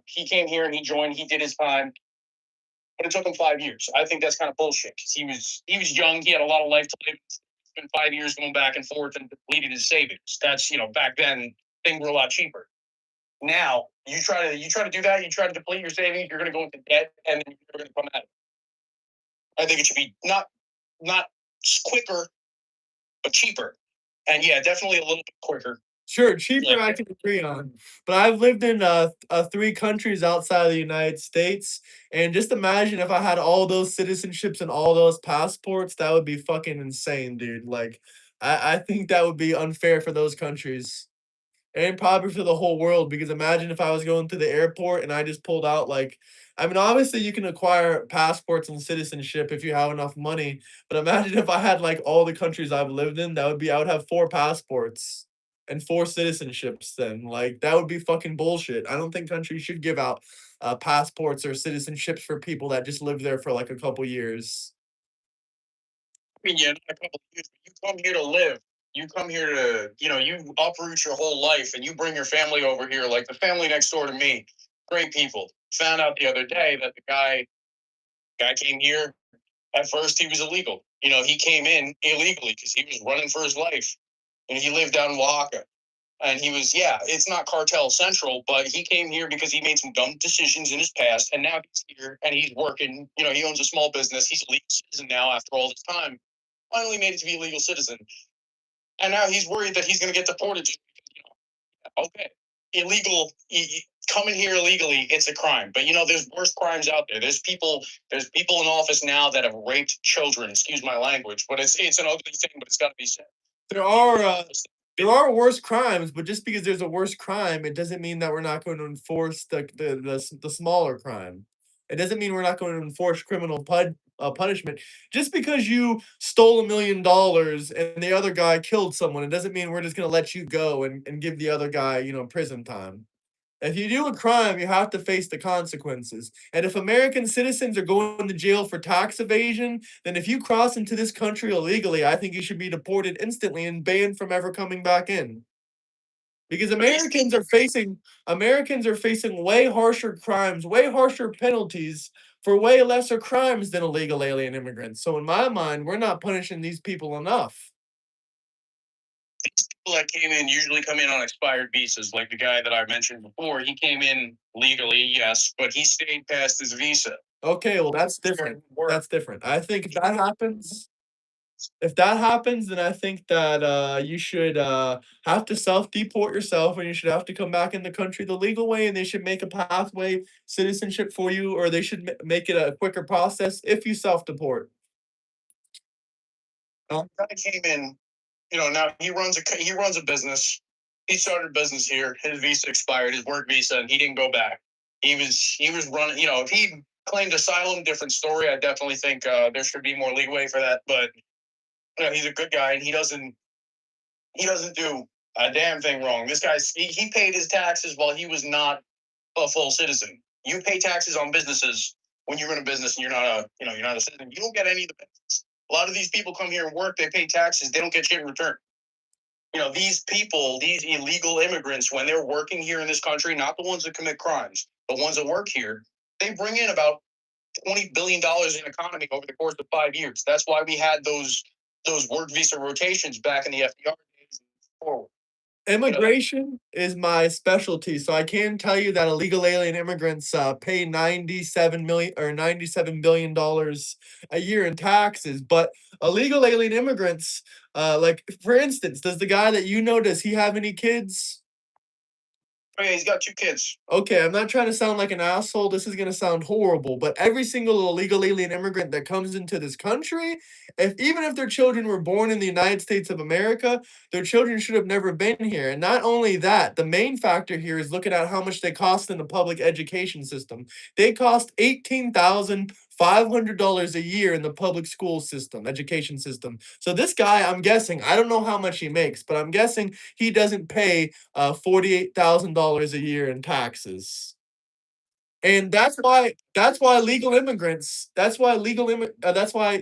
He came here and he joined. He did his time, but it took him 5 years. I think that's kind of bullshit because he was young. He had a lot of life to live. Spent 5 years going back and forth and depleted his savings. That's back then things were a lot cheaper. Now you try to do that. You try to deplete your savings. You're going to go into debt, and then you're going to come out. I think it should be not quicker, but cheaper. And yeah, definitely a little bit quicker. Sure, cheaper Like I can agree on, but I've lived in, 3 countries outside of the United States, and just imagine if I had all those citizenships and all those passports, that would be fucking insane, dude, like, I think that would be unfair for those countries. And probably for the whole world, because imagine if I was going to the airport and I just pulled out like I mean, obviously you can acquire passports and citizenship if you have enough money, but imagine if I had like all the countries I've lived in, that would be I would have 4 passports and 4 citizenships then. Like that would be fucking bullshit. I don't think countries should give out passports or citizenships for people that just live there for like a couple years. yeah, not a couple of years, but you come here to live. You come here to, you uproot your whole life and you bring your family over here, like the family next door to me. Great people. Found out the other day that the guy came here. At first, he was illegal. He came in illegally because he was running for his life, and he lived out in Oaxaca. And he was, yeah, it's not cartel central, but he came here because he made some dumb decisions in his past, and now he's here and he's working. He owns a small business. He's a legal citizen now after all this time. Finally made it to be a legal citizen, and now he's worried that he's going to get deported. Okay, illegal. Coming here illegally, it's a crime. But there's worse crimes out there. There's people in office now that have raped children. Excuse my language, but it's an ugly thing. But it's got to be said. There are there are worse crimes, but just because there's a worse crime, it doesn't mean that we're not going to enforce the smaller crime. It doesn't mean we're not going to enforce criminal punishment. Just because you stole $1 million and the other guy killed someone, it doesn't mean we're just going to let you go and give the other guy, prison time. If you do a crime, you have to face the consequences. And if American citizens are going to jail for tax evasion, then if you cross into this country illegally, I think you should be deported instantly and banned from ever coming back in. Because Americans are facing way harsher crimes, way harsher penalties for way lesser crimes than illegal alien immigrants. So in my mind, we're not punishing these people enough. People that came in usually come in on expired visas, like the guy that I mentioned before. He came in legally, yes, but he stayed past his visa. Okay, well that's different. That's different. I think if that happens, then I think that you should have to self deport yourself and you should have to come back in the country the legal way and they should make a pathway citizenship for you or they should make it a quicker process if you self deport. Guy came in, now he runs a business. He started a business here. His visa expired, his work visa, and he didn't go back. He was running. If he claimed asylum, different story. I definitely think there should be more leeway for that. But he's a good guy, and he doesn't do a damn thing wrong. This guy's he paid his taxes while he was not a full citizen. You pay taxes on businesses when you're in a business and you're not a citizen. You don't get any of the benefits. A lot of these people come here and work. They pay taxes. They don't get shit in return. These people, these illegal immigrants, when they're working here in this country, not the ones that commit crimes, the ones that work here, they bring in about $20 billion in economy over the course of 5 years. That's why we had those work visa rotations back in the FDR days and forward. Immigration is my specialty, so I can tell you that illegal alien immigrants pay 97 million or $97 billion a year in taxes. But illegal alien immigrants, like for instance, does the guy that you know does he have any kids? Oh yeah, he's got 2 kids. Okay, I'm not trying to sound like an asshole. This is gonna sound horrible, but every single illegal alien immigrant that comes into this country, if even if their children were born in the United States of America, their children should have never been here. And not only that, the main factor here is looking at how much they cost in the public education system. They cost $18,500 a year in the public school system, education system. So this guy, I'm guessing, I don't know how much he makes, but I'm guessing he doesn't pay $48,000 a year in taxes. And that's why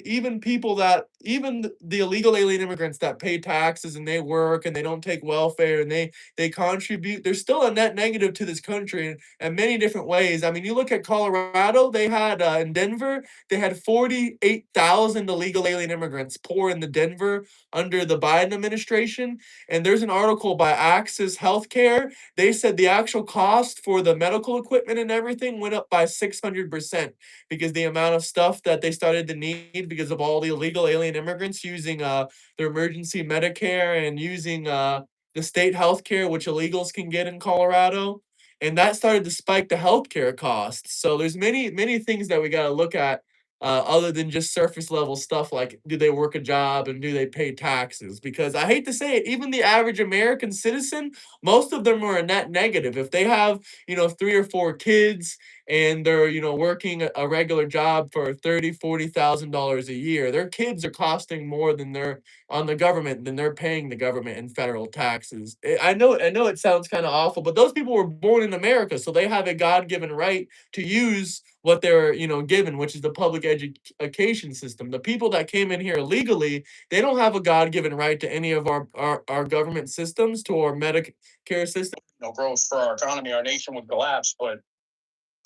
even people that even the illegal alien immigrants that pay taxes and they work and they don't take welfare and they contribute, there's still a net negative to this country in many different ways. I mean, you look at Colorado, they had in Denver, they had 48,000 illegal alien immigrants pour in the Denver under the Biden administration. And there's an article by Axis Healthcare. They said the actual cost for the medical equipment and everything went up by 600% because the amount of stuff that they started to need because of all the illegal alien immigrants using their emergency Medicare and using the state healthcare which illegals can get in Colorado. And that started to spike the healthcare costs. So there's many things that we got to look at other than just surface level stuff like do they work a job and do they pay taxes? Because I hate to say it, even the average American citizen, most of them are a net negative. If they have, 3 or 4 kids and they're, working a regular job for 30, $40,000 a year, their kids are costing more than they're on the government than they're paying the government in federal taxes. I know it sounds kind of awful, but those people were born in America, so they have a God-given right to use what they're, given, which is the public education system. The people that came in here illegally, they don't have a God-given right to any of our government systems, to our Medicare system. Growth for our economy, our nation would collapse. But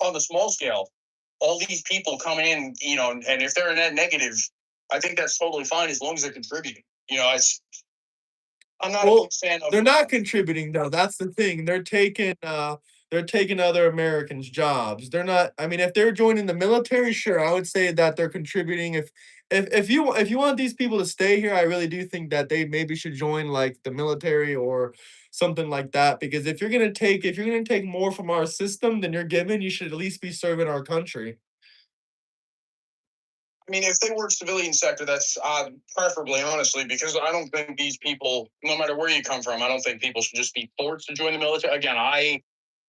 on the small scale, all these people coming in, and if they're a net negative, I think that's totally fine as long as they're contributing. I'm not a Well, big fan of. they're not contributing though. That's the thing. They're taking other Americans' jobs. They're not. I mean, if they're joining the military, sure, I would say that they're contributing. If you want these people to stay here, I really do think that they maybe should join like the military or something like that. Because if you're gonna take more from our system than you're given, you should at least be serving our country. I mean, if they work civilian sector, that's preferably, honestly, because I don't think these people, no matter where you come from, I don't think people should just be forced to join the military. Again, I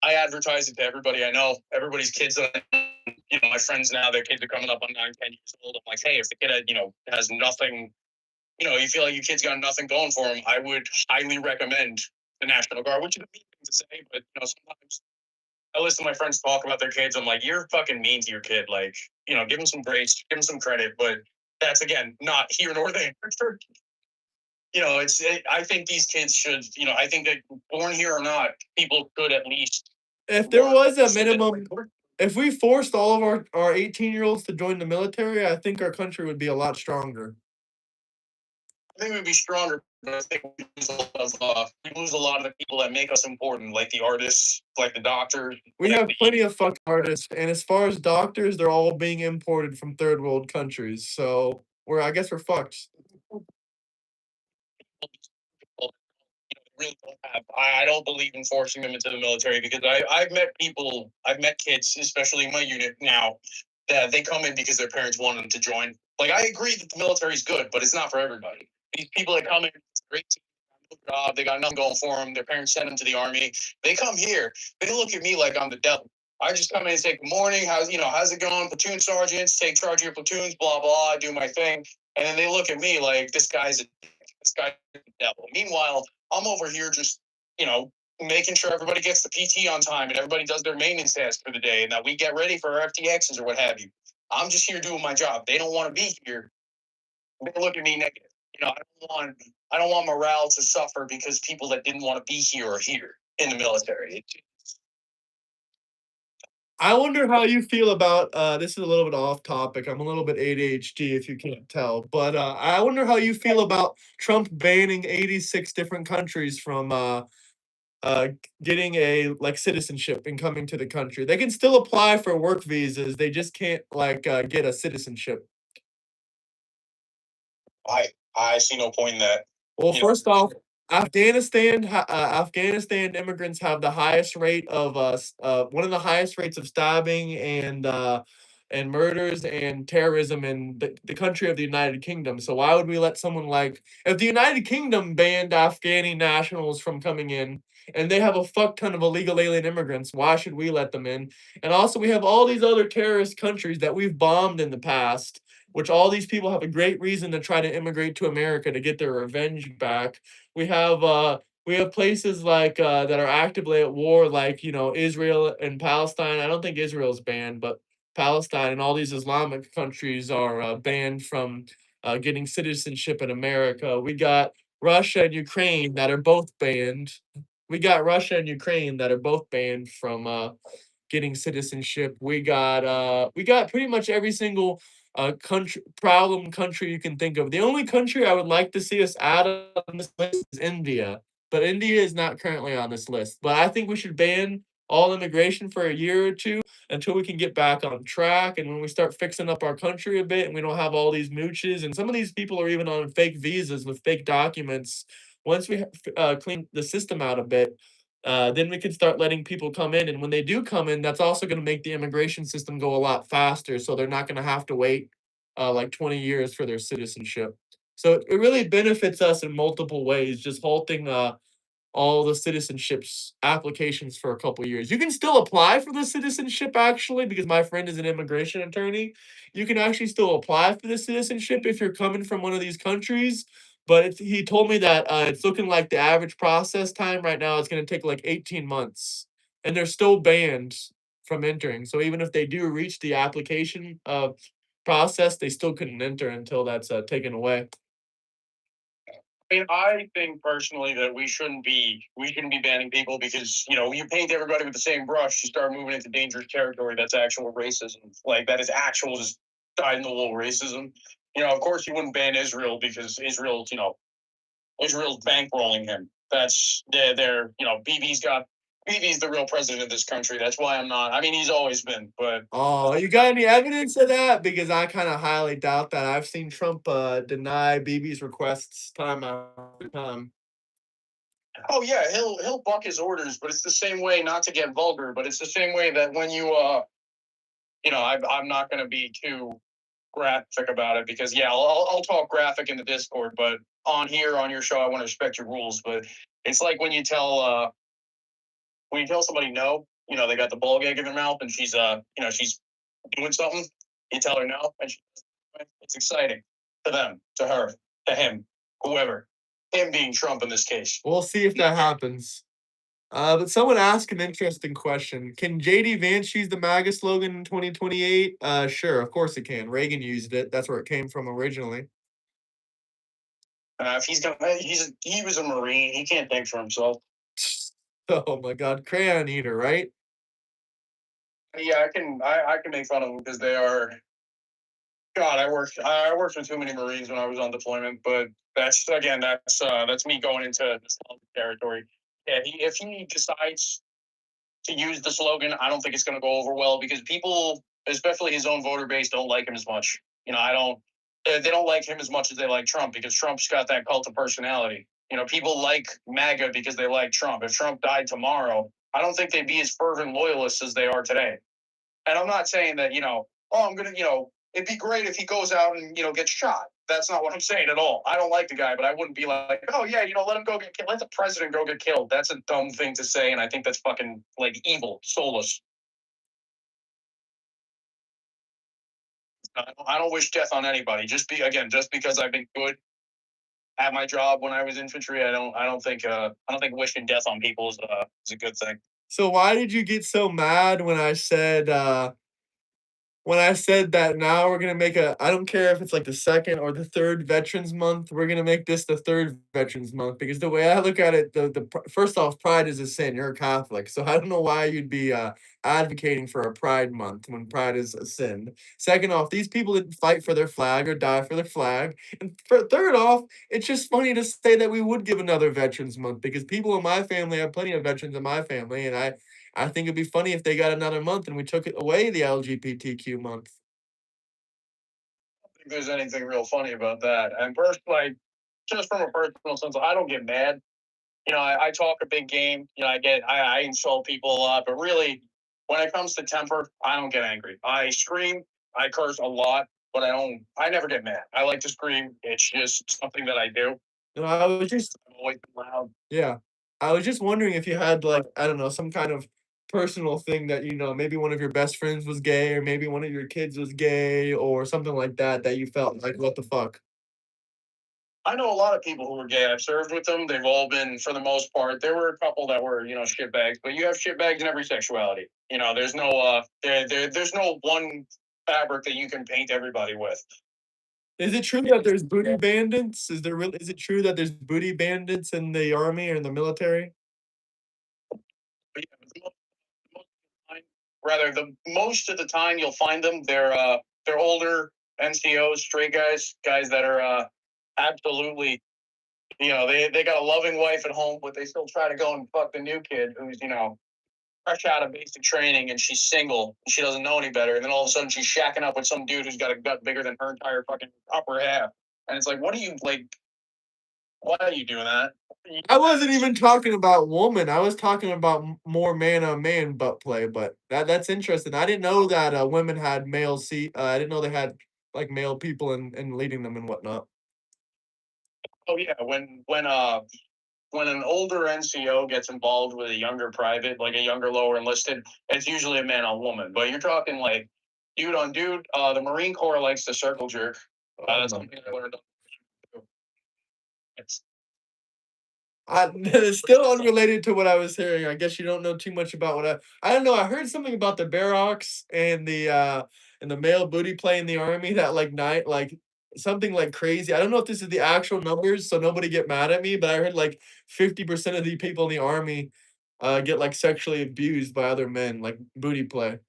advertise it to everybody I know. Everybody's kids, my friends now, their kids are coming up on 9, 10 years old. I'm like, hey, if the kid, has nothing, you feel like your kid's got nothing going for him, I would highly recommend the National Guard, which is a mean thing to say, but sometimes I listen to my friends talk about their kids. I'm like, you're fucking mean to your kid. Like, give him some grace, give him some credit. But that's again not here nor there. I think these kids should. I think that born here or not, people could at least If there learn was a something. minimum, if we forced all of our 18-year-olds to join the military, I think our country would be a lot stronger. I think we'd be stronger. But I think we lose a lot of the people that make us important, like the artists, like the doctors. We have plenty of fuck artists, and as far as doctors, they're all being imported from third world countries. So I guess we're fucked. Really don't have. I don't believe in forcing them into the military because I've met people, I've met kids, especially in my unit now, that they come in because their parents want them to join. Like I agree that the military is good, but it's not for everybody. These people that come in, great job, they got nothing going for them. Their parents send them to the army. They come here, they look at me like I'm the devil. I just come in and say good morning. How's it going? Platoon sergeants, take charge of your platoons. Blah blah. I do my thing, and then they look at me like this guy's the devil. Meanwhile, I'm over here just, making sure everybody gets the PT on time and everybody does their maintenance tasks for the day and that we get ready for our FTXs or what have you. I'm just here doing my job. They don't want to be here. They look at me negative. I don't want morale to suffer because people that didn't want to be here are here in the military. I wonder how you feel about this is a little bit off topic. I'm a little bit ADHD if you can't tell, but I wonder how you feel about Trump banning 86 different countries from uh, getting a like citizenship and coming to the country. They can still apply for work visas. They just can't like get a citizenship. I see no point in that. Well, You know, first off, Afghanistan immigrants have the highest rate of one of the highest rates of stabbing and murders and terrorism in the country of the United Kingdom. So why would we let someone like if the United Kingdom banned Afghani nationals from coming in and they have a fuck ton of illegal alien immigrants, why should we let them in? And also we have all these other terrorist countries that we've bombed in the past, which all these people have a great reason to try to immigrate to America to get their revenge back. We have places like that are actively at war, like Israel and Palestine. I don't think Israel's banned, but Palestine and all these Islamic countries are banned from getting citizenship in America. We got Russia and Ukraine that are both banned. We got Russia and Ukraine that are both banned from getting citizenship. We got pretty much every single country problem country you can think of. The only country I would like to see us add on this list is India, but India is not currently on this list. But I think we should ban all immigration for a year or two until we can get back on track. And when we start fixing up our country a bit and we don't have all these mooches, and some of these people are even on fake visas with fake documents. Once we clean the system out a bit, then we can start letting people come in. And when they do come in, that's also going to make the immigration system go a lot faster. So they're not going to have to wait like 20 years for their citizenship. So it really benefits us in multiple ways, just halting all the citizenships applications for a couple years. You can still apply for the citizenship actually, because my friend is an immigration attorney. You can actually still apply for the citizenship if you're coming from one of these countries. But he told me that it's looking like the average process time right now is going to take like 18 months, and they're still banned from entering. So even if they do reach the application process, they still couldn't enter until that's taken away. I mean, I think personally that we shouldn't be banning people because you paint everybody with the same brush, you start moving into dangerous territory. That's actual racism. Like that is actual just dyed in the wool racism. Of course you wouldn't ban Israel because Israel's bankrolling him. That's they're BB's the real president of this country. That's why I'm not. I mean, he's always been, but Oh, you got any evidence of that? Because I kind of highly doubt that. I've seen Trump deny BB's requests time after time. oh yeah, he'll buck his orders. But it's the same way. Not to get vulgar, but it's the same way that when I'm not going to be too graphic about it because yeah, I'll talk graphic in the Discord, but on here on your show, I want to respect your rules. But it's like when you tell somebody no, they got the ball gag in their mouth and she's doing something. You tell her no, and it's exciting to them, to her, to him, whoever. Him being Trump in this case. We'll see if that happens. But someone asked an interesting question. Can JD Vance use the MAGA slogan in 2028? Sure, of course it can. Reagan used it. That's where it came from originally. If he was a Marine, he can't think for himself. Oh my God, crayon eater, right? Yeah, I can make fun of them because they are. God, I worked with too many Marines when I was on deployment, but that's me going into nostalgic territory. Yeah, if he decides to use the slogan, I don't think it's going to go over well because people, especially his own voter base, don't like him as much. I don't. They don't like him as much as they like Trump because Trump's got that cult of personality. People like MAGA because they like Trump. If Trump died tomorrow, I don't think they'd be as fervent loyalists as they are today. And I'm not saying that, I'm going to, it'd be great if he goes out and, gets shot. That's not what I'm saying at all. I don't like the guy, but I wouldn't be like, oh, yeah, let him go get killed. Let the president go get killed. That's a dumb thing to say. And I think that's fucking like evil, soulless. I don't wish death on anybody. Just because I've been good at my job when I was infantry, I don't think wishing death on people is a good thing. So why did you get so mad when I said that now we're gonna make I don't care if it's like the second or the third Veterans Month, we're gonna make this the third Veterans Month because the way I look at it, first off, pride is a sin. You're a Catholic, so I don't know why you'd be advocating for a Pride Month when pride is a sin. Second off, these people didn't fight for their flag or die for their flag. And third off, it's just funny to say that we would give another Veterans Month because people in my family have plenty of veterans in my family, and I think it'd be funny if they got another month and we took it away the LGBTQ month. Think there's anything real funny about that. And first, like, just from a personal sense, I don't get mad I talk a big game. I insult people a lot, but really, when it comes to temper, I don't get angry. I scream, I curse a lot, but I never get mad. I like to scream. It's just something that I do. I was just I'm always loud. yeah. I was just wondering if you had, like, I don't know, some kind of personal thing that, maybe one of your best friends was gay, or maybe one of your kids was gay, or something like that, that you felt like, "What the fuck?" I know a lot of people who were gay. I've served with them. They've all been, for the most part, there were a couple that were, shitbags, but you have shitbags in every sexuality. There's no one fabric that you can paint everybody with. Is it true that there's booty bandits? Is it true that there's booty bandits in the army or in the military? But yeah, most of the time, rather, the most of the time you'll find them. They're older NCOs, straight guys that are absolutely, they got a loving wife at home, but they still try to go and fuck the new kid who's, fresh out of basic training, and she's single and she doesn't know any better. And then all of a sudden she's shacking up with some dude who's got a gut bigger than her entire fucking upper half. And it's like, what are you like? Why are you doing that? I wasn't even talking about woman, I was talking about more man-on-man butt play, but that's interesting. I didn't know that, women had I didn't know they had, like, male people and leading them and whatnot. Oh yeah, when an older NCO gets involved with a younger private, like a younger lower enlisted, it's usually a man on woman. But you're talking like dude on dude. The Marine Corps likes to circle jerk. Oh That's my something I learned. It's it's still unrelated to what I was hearing. I guess you don't know too much about what I don't know, I heard something about the barracks and the male booty play in the army that, like, night like, something, like, crazy. I don't know if this is the actual numbers, so nobody get mad at me, but I heard, like, 50% of the people in the army, get, like, sexually abused by other men, like, booty play.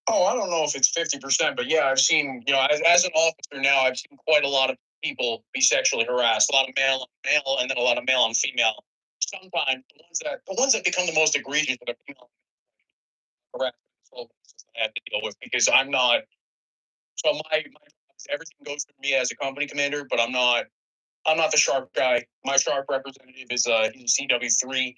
Oh, I don't know if it's 50%, but yeah, I've seen, as an officer now, I've seen quite a lot of people be sexually harassed. A lot of male on male, and then a lot of male on female. Sometimes the ones that become the most egregious are the female harassment I have to deal with, because I'm not. So my everything goes through me as a company commander, but I'm not the sharp guy. My sharp representative is he's a CW3,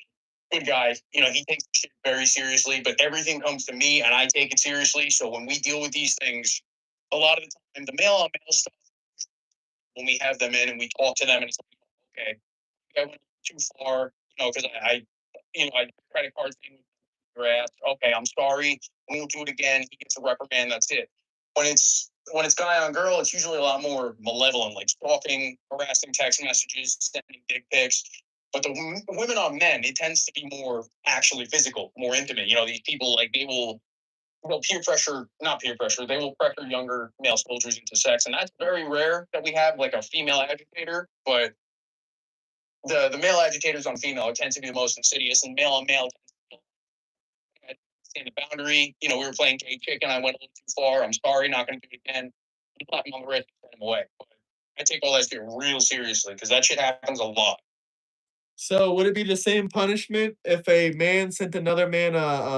good guy. He takes shit very seriously, but everything comes to me and I take it seriously. So when we deal with these things, a lot of the time, the male on male stuff, when we have them in and we talk to them, and it's like, okay, I went too far, because I credit card thing your ass. Okay, I'm sorry. We won't do it again. He gets a reprimand. That's it. When it's guy on girl, it's usually a lot more malevolent, like stalking, harassing text messages, sending dick pics. But the women on men, it tends to be more actually physical, more intimate. These people, like, they will peer pressure, not peer pressure. They will pressure younger male soldiers into sex, and that's very rare that we have like a female agitator. But the male agitators on female tend to be the most insidious, and male on male stand the boundary. We were playing gay chicken. I went a little too far. I'm sorry, not going to do it again. You slap him on the wrist and send him away. But I take all that shit real seriously because that shit happens a lot. So, would it be the same punishment if a man sent another man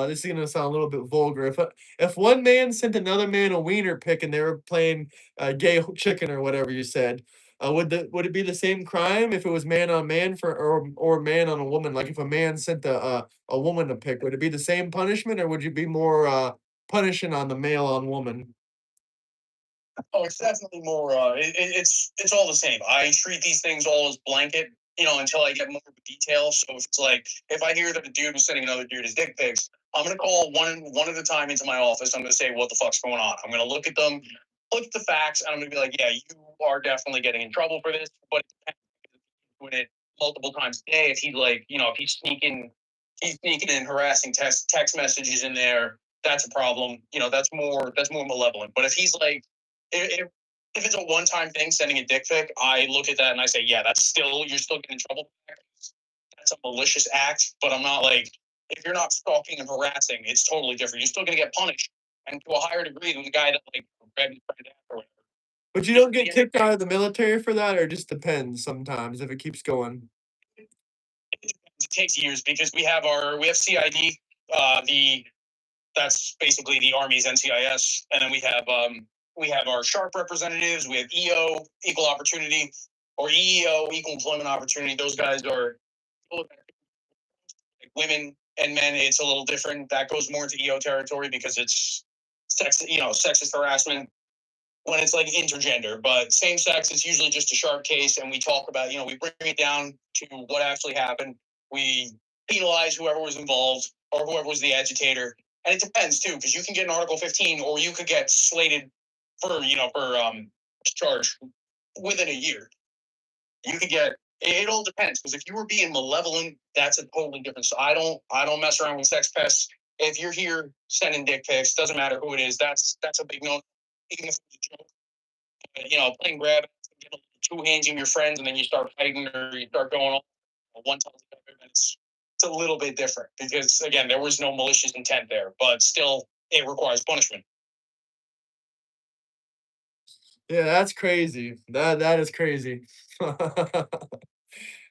this is gonna sound a little bit vulgar, if one man sent another man a wiener pic and they were playing, gay chicken or whatever you said, would it be the same crime if it was man on man or man on a woman? Like, if a man sent a woman a pic, would it be the same punishment, or would you be more, punishing on the male on woman? Oh, it's definitely more. It's all the same. I treat these things all as blanket, until I get more detail. So if it's like if I hear that a dude was sending another dude his dick pics, I'm gonna call one at a time into my office. I'm gonna say, what the fuck's going on? I'm gonna look at them, look at the facts, and I'm gonna be like, yeah, you are definitely getting in trouble for this. But doing it multiple times a day, if he like, if he's sneaking in harassing text messages in there, that's a problem. That's more malevolent. But if he's like, if if it's a one time thing, sending a dick pic, I look at that and I say, yeah, you're still getting in trouble. That's a malicious act. But I'm not like, if you're not stalking and harassing, it's totally different. You're still gonna get punished, and to a higher degree than the guy that like grabbed his friend after or whatever. But you don't get kicked out of the military for that, or it just depends sometimes if it keeps going? It takes years because we have CID, the that's basically the Army's NCIS, and then we have our sharp representatives. We have EO, equal opportunity, or EEO, equal employment opportunity. Those guys are Like women and men, it's a little different. That goes more into EO territory because it's sexist harassment when it's like intergender. But same sex, it's usually just a sharp case, and we talk about, we bring it down to what actually happened. We penalize whoever was involved or whoever was the agitator, and it depends too, because you can get an Article 15, or you could get slated for discharge within a year. You could get it all depends, because if you were being malevolent, that's a totally different. So I don't mess around with sex pests. If you're here sending dick pics, doesn't matter who it is. That's a big no. Even if it's a joke, playing grab, get a two hands in your friends, and then you start fighting or you start going on one tells the other, it's a little bit different because again, there was no malicious intent there, but still, it requires punishment. Yeah, that's crazy. That is crazy.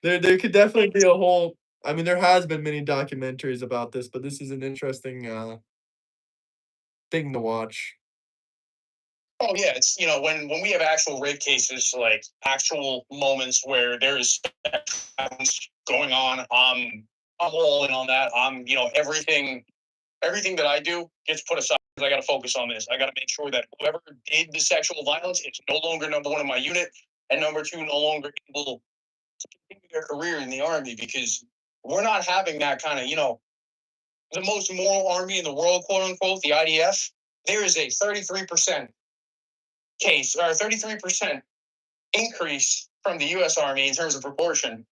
There could definitely be a whole. I mean, there has been many documentaries about this, but this is an interesting thing to watch. Oh yeah, it's when we have actual rape cases, like actual moments where there's going on. I'm all in on that. Everything that I do gets put aside because I got to focus on this. I got to make sure that whoever did the sexual violence is no longer number one in my unit, and number two, no longer able to continue their career in the army, because we're not having that kind of, the most moral army in the world, quote unquote, the IDF. There is a 33% case or 33% increase from the U.S. Army in terms of proportion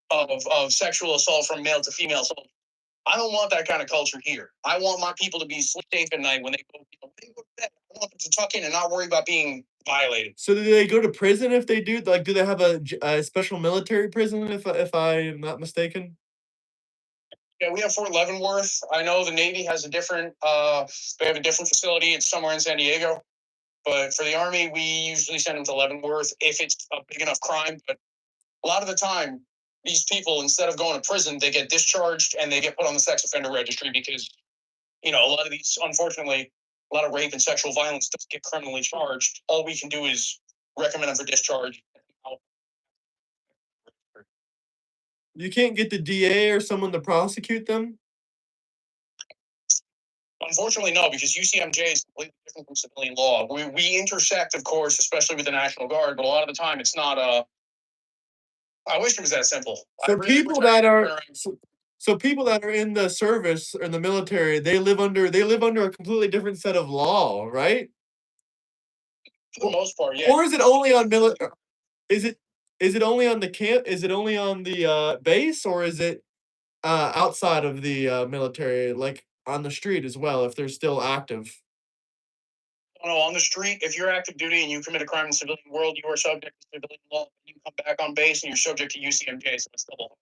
of sexual assault from male to female. So I don't want that kind of culture here. I want my people to be sleep safe at night when they go to bed. I want them to tuck in and not worry about being violated. So do they go to prison if they do? Like, do they have a special military prison if I am not mistaken? Yeah, we have Fort Leavenworth. I know the Navy has they have a different facility. It's somewhere in San Diego. But for the Army, we usually send them to Leavenworth if it's a big enough crime. But a lot of the time, these people, instead of going to prison, they get discharged and they get put on the sex offender registry because, a lot of these, unfortunately, a lot of rape and sexual violence doesn't get criminally charged. All we can do is recommend them for discharge. You can't get the DA or someone to prosecute them? Unfortunately, no, because UCMJ is completely different from civilian law. We intersect, of course, especially with the National Guard, but a lot of the time it's not. I wish it was that simple. So people that are in the service or in the military, they live under a completely different set of law, right? For the most part, yeah. Or is it only on military? Is it is it only on the camp? Is it only on the base, or is it outside of the military, like on the street as well, if they're still active? On the street, if you're active duty and you commit a crime in the civilian world, you are subject to civilian law. You come back on base and you're subject to UCMJ, so it's double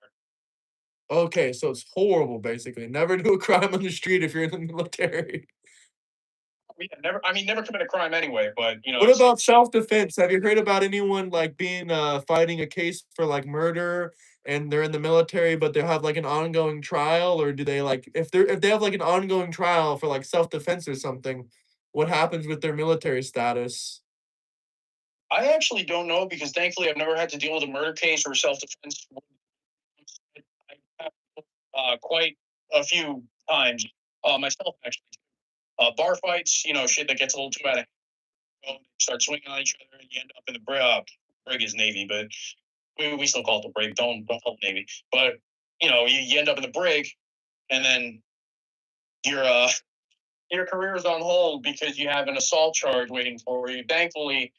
hard. Okay, so it's horrible, basically. Never do a crime on the street if you're in the military. Yeah, never commit a crime anyway. But What about self-defense? Have you heard about anyone like being fighting a case for like murder and they're in the military but they have like an ongoing trial, or do they like if they have like an ongoing trial for like self-defense or something, what happens with their military status? I actually don't know because thankfully I've never had to deal with a murder case or self defense. I have quite a few times myself actually. Bar fights, shit that gets a little too out of hand. Start swinging on each other, and you end up in the brig is Navy, but we still call it the brig. Don't call it Navy. But you end up in the brig, and then your your career is on hold because you have an assault charge waiting for you. Thankfully,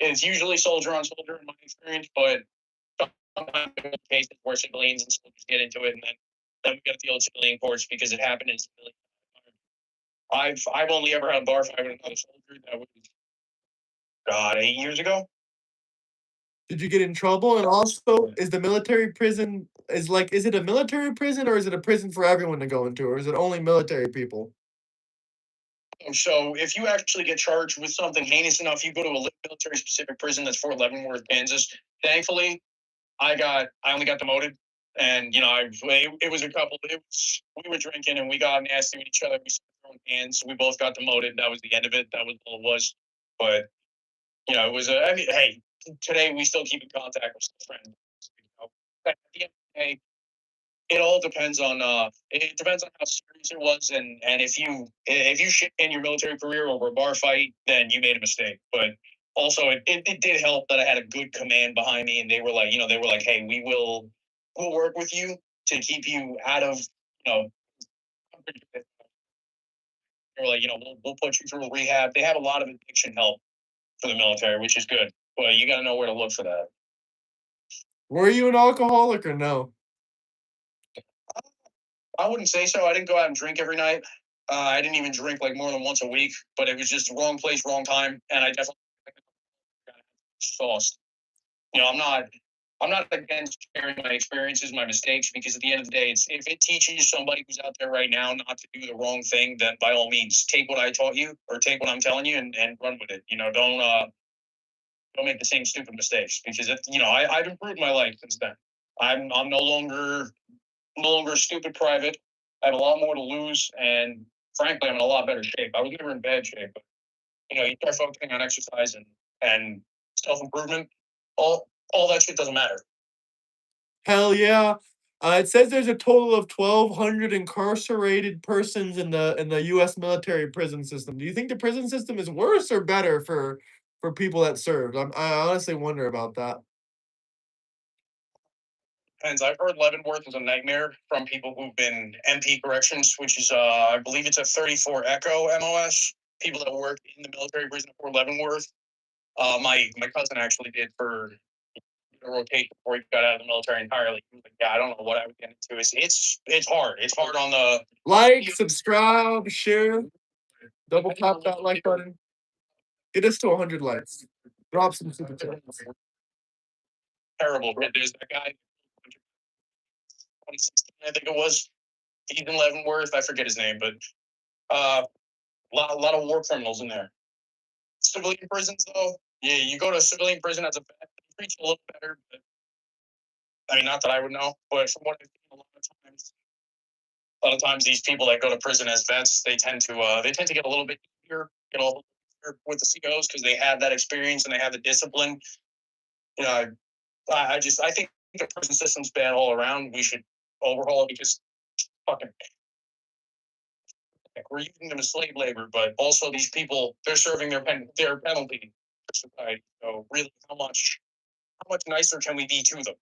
it's usually soldier on soldier in my experience, but sometimes there are cases where civilians and soldiers get into it, and then we got to deal with civilian courts because it happened in civilian. I've only ever had a bar fight with another soldier. That was God 8 years ago. Did you get in trouble? And also, is the military prison is it a military prison or is it a prison for everyone to go into, or is it only military people? So if you actually get charged with something heinous enough, you go to a military specific prison that's Fort Leavenworth, Kansas. Thankfully, I only got demoted, and it was a couple. We were drinking and we got nasty with each other. We started throwing hands. We both got demoted. That was the end of it. That was all it was. But it was. I mean, hey, today we still keep in contact. We're still friends. At the end of the day, it all depends on it depends on how serious it was, and if you shit in your military career over a bar fight, then you made a mistake. But also, it did help that I had a good command behind me, and they were like, hey, we'll work with you to keep you out of you know. They were like, we'll put you through rehab. They have a lot of addiction help for the military, which is good. But you got to know where to look for that. Were you an alcoholic or no? I wouldn't say so. I didn't go out and drink every night. I didn't even drink like more than once a week, but it was just wrong place, wrong time, and I definitely got sauced. I'm not against sharing my experiences, my mistakes, because at the end of the day, if it teaches somebody who's out there right now not to do the wrong thing, then by all means, take what I taught you or take what I'm telling you and run with it. Don't make the same stupid mistakes because I've improved my life since then. I'm no longer a stupid private. I have a lot more to lose, and frankly, I'm in a lot better shape. I was never in bad shape, but you start focusing on exercise and self improvement. All that shit doesn't matter. Hell yeah. It says there's a total of 1,200 incarcerated persons in the U.S. military prison system. Do you think the prison system is worse or better for people that served? I honestly wonder about that. Depends. I've heard Leavenworth is a nightmare from people who've been MP corrections, which is I believe it's a 34 Echo MOS. People that work in the military prison for Leavenworth. My cousin actually did for a rotation before he got out of the military entirely. He was like, yeah, I don't know what I would get into. It's hard. It's hard on the Like, subscribe, share, double tap that like button. Get us to 100 likes. Drop some super chats. terrible. There's that guy, 2016, I think it was. He's in Leavenworth. I forget his name, but a lot of war criminals in there. Civilian prisons, though, yeah, you go to a civilian prison as a vet, they treat you a little better. But I mean, not that I would know, but from what I've seen, a lot of times these people that go to prison as vets, they tend to get a little bit easier, get all with the COs because they have that experience and they have the discipline. You know, I think the prison system's bad all around. We should overhaul it because fucking we're using them as slave labor, but also these people they're serving their penalty for society. So really, how much nicer can we be to them?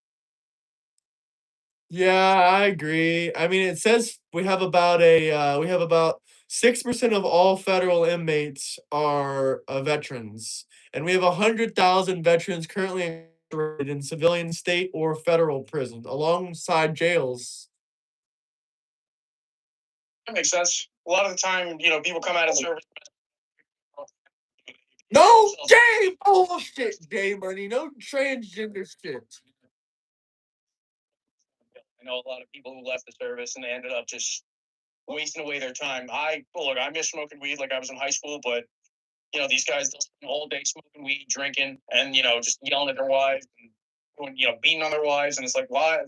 Yeah, I agree. I mean, it says we have about 6% of all federal inmates are veterans, and we have 100,000 veterans currently incarcerated in civilian, state, or federal prison, alongside jails. That makes sense. A lot of the time, people come out of service. No gay bullshit, gay money. No transgender shit. I know a lot of people who left the service and they ended up just wasting away their time. I miss smoking weed like I was in high school, but these guys they'll spend all day smoking weed, drinking, and just yelling at their wives and beating on their wives, and it's like why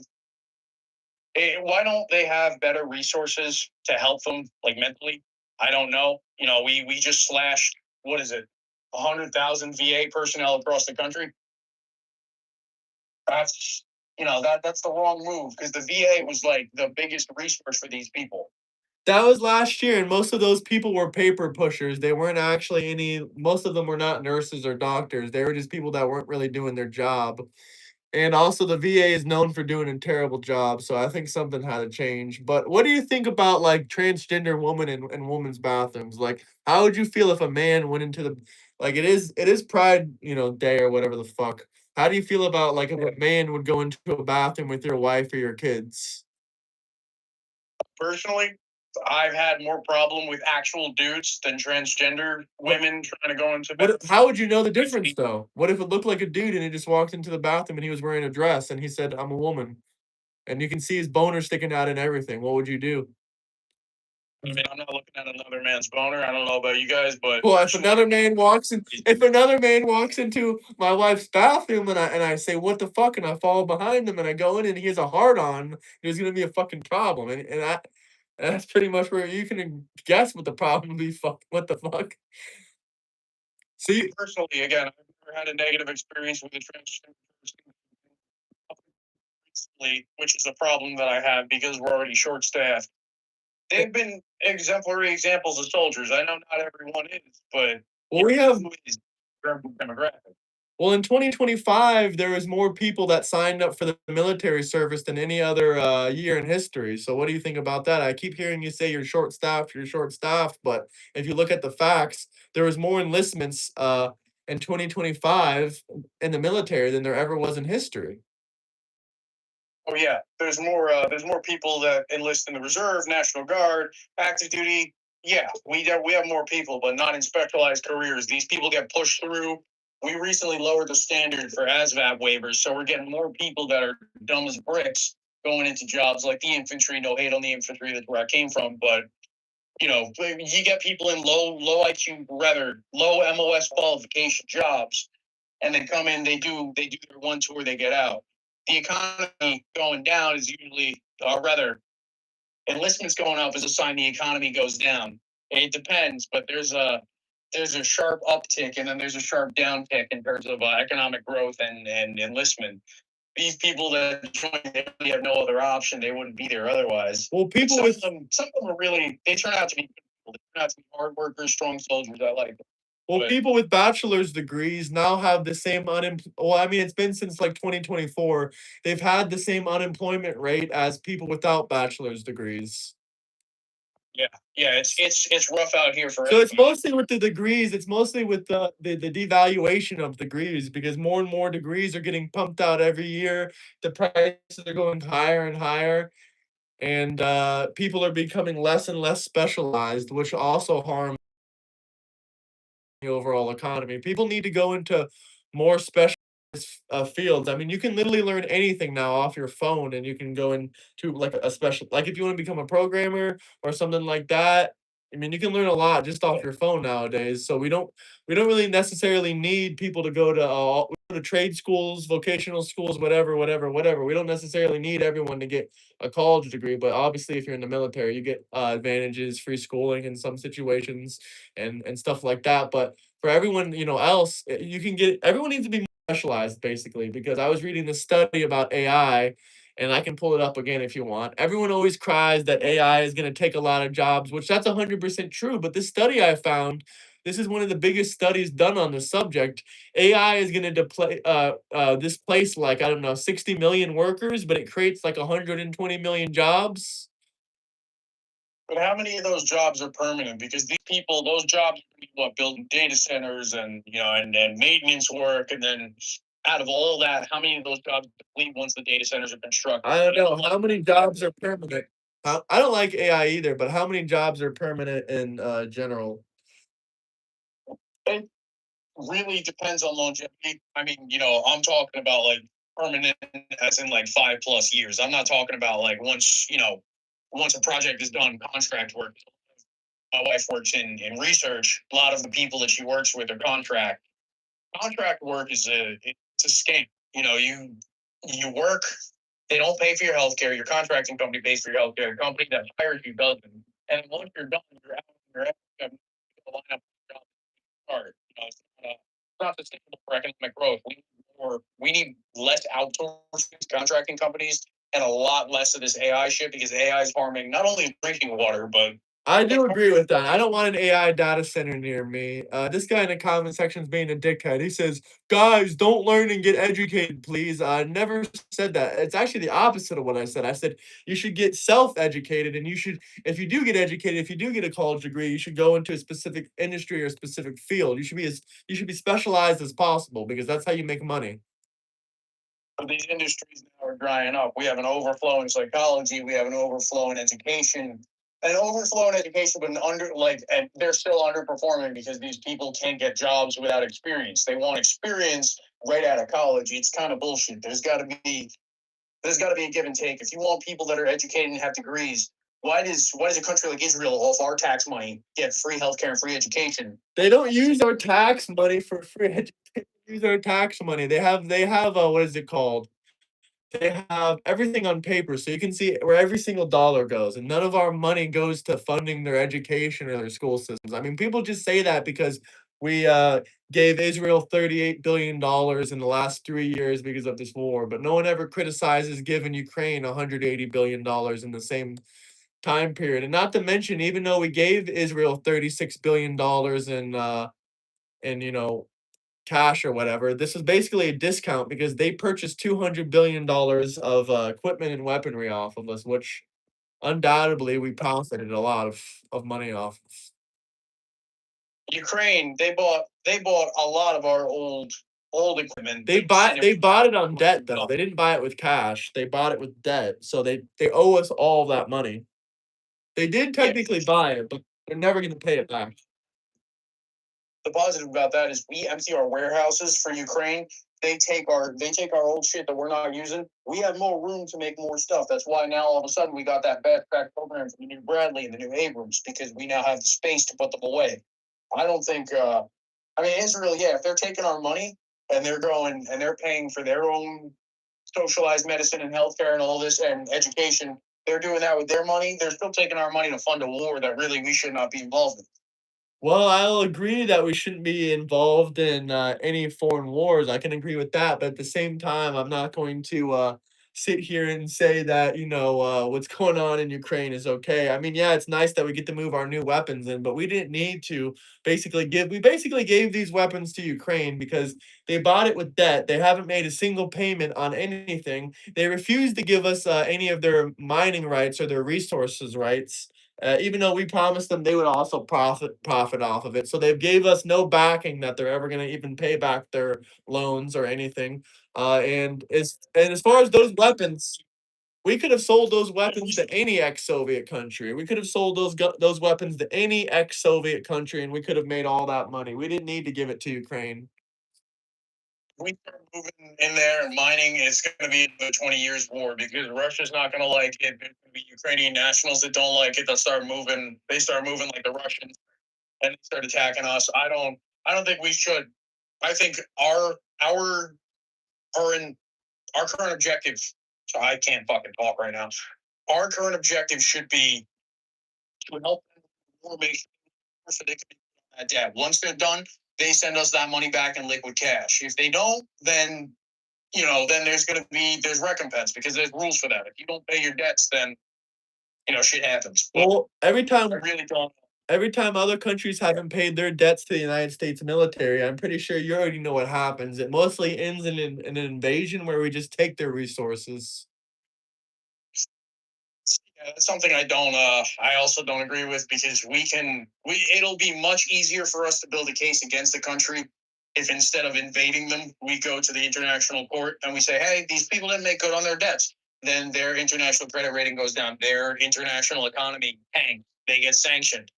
don't they have better resources to help them like mentally? I don't know. We just slashed what is it, 100,000 VA personnel across the country. That's the wrong move because the VA was like the biggest resource for these people. That was last year, and most of those people were paper pushers. They weren't actually most of them were not nurses or doctors. They were just people that weren't really doing their job. And also, the VA is known for doing a terrible job, so I think something had to change. But what do you think about like transgender women in women's bathrooms? Like, how would you feel if a man went into the like it is Pride, Day or whatever the fuck. How do you feel about like if a man would go into a bathroom with your wife or your kids? Personally, I've had more problem with actual dudes than transgender women trying to go into How would you know the difference though? What if it looked like a dude and he just walked into the bathroom and he was wearing a dress and he said, "I'm a woman," and you can see his boner sticking out and everything? What would you do? I mean, I'm not looking at another man's boner. I don't know about you guys, but Well, if another man walks into my wife's bathroom and I say, "What the fuck?" and I follow behind him and I go in and he has a hard on, there's gonna be a fucking problem. That's pretty much where you can guess what the problem would be. Fuck, what the fuck? See, personally, again, I've never had a negative experience with a transgender person. which is a problem that I have because we're already short staffed. They've been exemplary examples of soldiers. I know not everyone is, but Well, we have who is demographic. well, in 2025, there was more people that signed up for the military service than any other year in history. So, what do you think about that? I keep hearing you say you're short staffed, but if you look at the facts, there was more enlistments in 2025 in the military than there ever was in history. Oh yeah, there's more people that enlist in the reserve, National Guard, active duty. Yeah, we have more people, but not in specialized careers. These people get pushed through. We recently lowered the standard for ASVAB waivers, so we're getting more people that are dumb as bricks going into jobs like the infantry. No hate on the infantry, that's where I came from, but you get people in low IQ, rather low MOS qualification jobs, and they come in, they do their one tour, they get out. The economy going down is usually, or rather, enlistments going up is a sign the economy goes down. It depends, but there's a sharp uptick and then there's a sharp downtick in terms of economic growth and enlistment. These people that join, they really have no other option. They wouldn't be there otherwise. Well, people with Some of them are really, they turn out to be good people. They turn out to be hard workers, strong soldiers. I like them. Well, But people with bachelor's degrees now have the same well, I mean, it's been since like 2024. They've had the same unemployment rate as people without bachelor's degrees. yeah, yeah, it's rough out here for So it's everybody. mostly with the degrees. It's mostly with the devaluation of degrees because more and more degrees are getting pumped out every year. The prices are going higher and higher, and people are becoming less and less specialized, which also harms the overall economy. People need to go into more specialized fields. I mean, you can literally learn anything now off your phone, and you can go into like a special, like if you want to become a programmer or something like that. I mean, you can learn a lot just off your phone nowadays. So we don't really necessarily need people to go to trade schools, vocational schools, whatever, whatever, whatever. We don't necessarily need everyone to get a college degree, but obviously, if you're in the military, you get advantages, free schooling in some situations, and stuff like that. But for everyone, else, you can get everyone needs to be more specialized basically because I was reading this study about AI and I can pull it up again if you want. Everyone always cries that AI is going to take a lot of jobs, which that's 100% true, but this study I found, this is one of the biggest studies done on the subject. AI is going to displace like I don't know 60 million workers, but it creates like 120 million jobs. But how many of those jobs are permanent? Because these people, those jobs, what, building data centers and and maintenance work, and then out of all that, how many of those jobs leave once the data centers are constructed? I don't know how many jobs are permanent. I don't like AI either, but how many jobs are permanent in general? It really depends on longevity. I mean, I'm talking about like permanent, as in like 5 plus years. I'm not talking about like once a project is done, contract work. My wife works in research. A lot of the people that she works with are contract work is it's a scam. You work, they don't pay for your health care. Your contracting company pays for your health care. The company that hires you doesn't. And once you're done, you're out. You're out. You have to line up for a job to start. It's not sustainable for economic growth. We need less outsourcing to contracting companies and a lot less of this AI shit because AI is harming not only drinking water but I do agree with that. I don't want an AI data center near me. This guy in the comment section is being a dickhead. He says, "Guys, don't learn and get educated, please." I never said that. It's actually the opposite of what I said. I said you should get self-educated, and you should, if you do get educated, if you do get a college degree, you should go into a specific industry or a specific field. You should be specialized as possible because that's how you make money. these industries now are drying up. We have an overflow in psychology. We have an overflow in education. An overflow in education, but and they're still underperforming because these people can't get jobs without experience. They want experience right out of college. It's kind of bullshit. There's got to be a give and take. If you want people that are educated and have degrees, why does a country like Israel, off our tax money, get free healthcare and free education? They don't use our tax money for free education. They use our tax money. They have what is it called? They have everything on paper, so you can see where every single dollar goes, and none of our money goes to funding their education or their school systems. I mean, people just say that because We gave Israel $38 billion in the last 3 years because of this war, but no one ever criticizes giving Ukraine $180 billion in the same time period. And not to mention, even though we gave Israel $36 billion in cash or whatever, this is basically a discount because they purchased $200 billion of equipment and weaponry off of us, which undoubtedly we profited a lot of money off of. Ukraine, they bought a lot of our old equipment. They bought it on debt though. They didn't buy it with cash. They bought it with debt. So they owe us all that money. They did technically buy it, but they're never gonna pay it back. The positive about that is we empty our warehouses for Ukraine. They take our old shit that we're not using. We have more room to make more stuff. That's why now all of a sudden we got that backpack program for the new Bradley and the new Abrams because we now have the space to put them away. I don't think. I mean, Israel. Yeah, if they're taking our money and they're going and they're paying for their own socialized medicine and healthcare and all this and education, they're doing that with their money. They're still taking our money to fund a war that really we should not be involved in. Well, I'll agree that we shouldn't be involved in any foreign wars. I can agree with that, but at the same time, I'm not going to sit here and say that what's going on in Ukraine is okay. I mean, yeah, it's nice that we get to move our new weapons in, but we didn't need to basically give. We basically gave these weapons to Ukraine because they bought it with debt. They haven't made a single payment on anything. They refused to give us any of their mining rights or their resources rights, even though we promised them they would also profit off of it. So they gave us no backing that they're ever going to even pay back their loans or anything. And as far as those weapons, we could have sold those weapons to any ex-Soviet country. We could have sold those weapons to any ex-Soviet country, and we could have made all that money. We didn't need to give it to Ukraine. We start moving in there and mining, it's going to be the 20 years war because Russia's not going to like it. There's going to be Ukrainian nationals that don't like it. They'll start moving. They start moving like the Russians and they start attacking us. I don't think we should. I think our current our current objective. So I can't fucking talk right now. Our current objective should be to help them make so they can pay that debt. Once they're done, they send us that money back in liquid cash. If they don't, then then there's recompense because there's rules for that. If you don't pay your debts, then shit happens. But Well, I really don't. every time other countries haven't paid their debts to the United States military, I'm pretty sure you already know what happens. It mostly ends in an invasion where we just take their resources. Yeah, that's something I also don't agree with because it'll be much easier for us to build a case against the country if instead of invading them, we go to the international court and we say, hey, these people didn't make good on their debts. Then their international credit rating goes down. Their international economy tanks. They get sanctioned.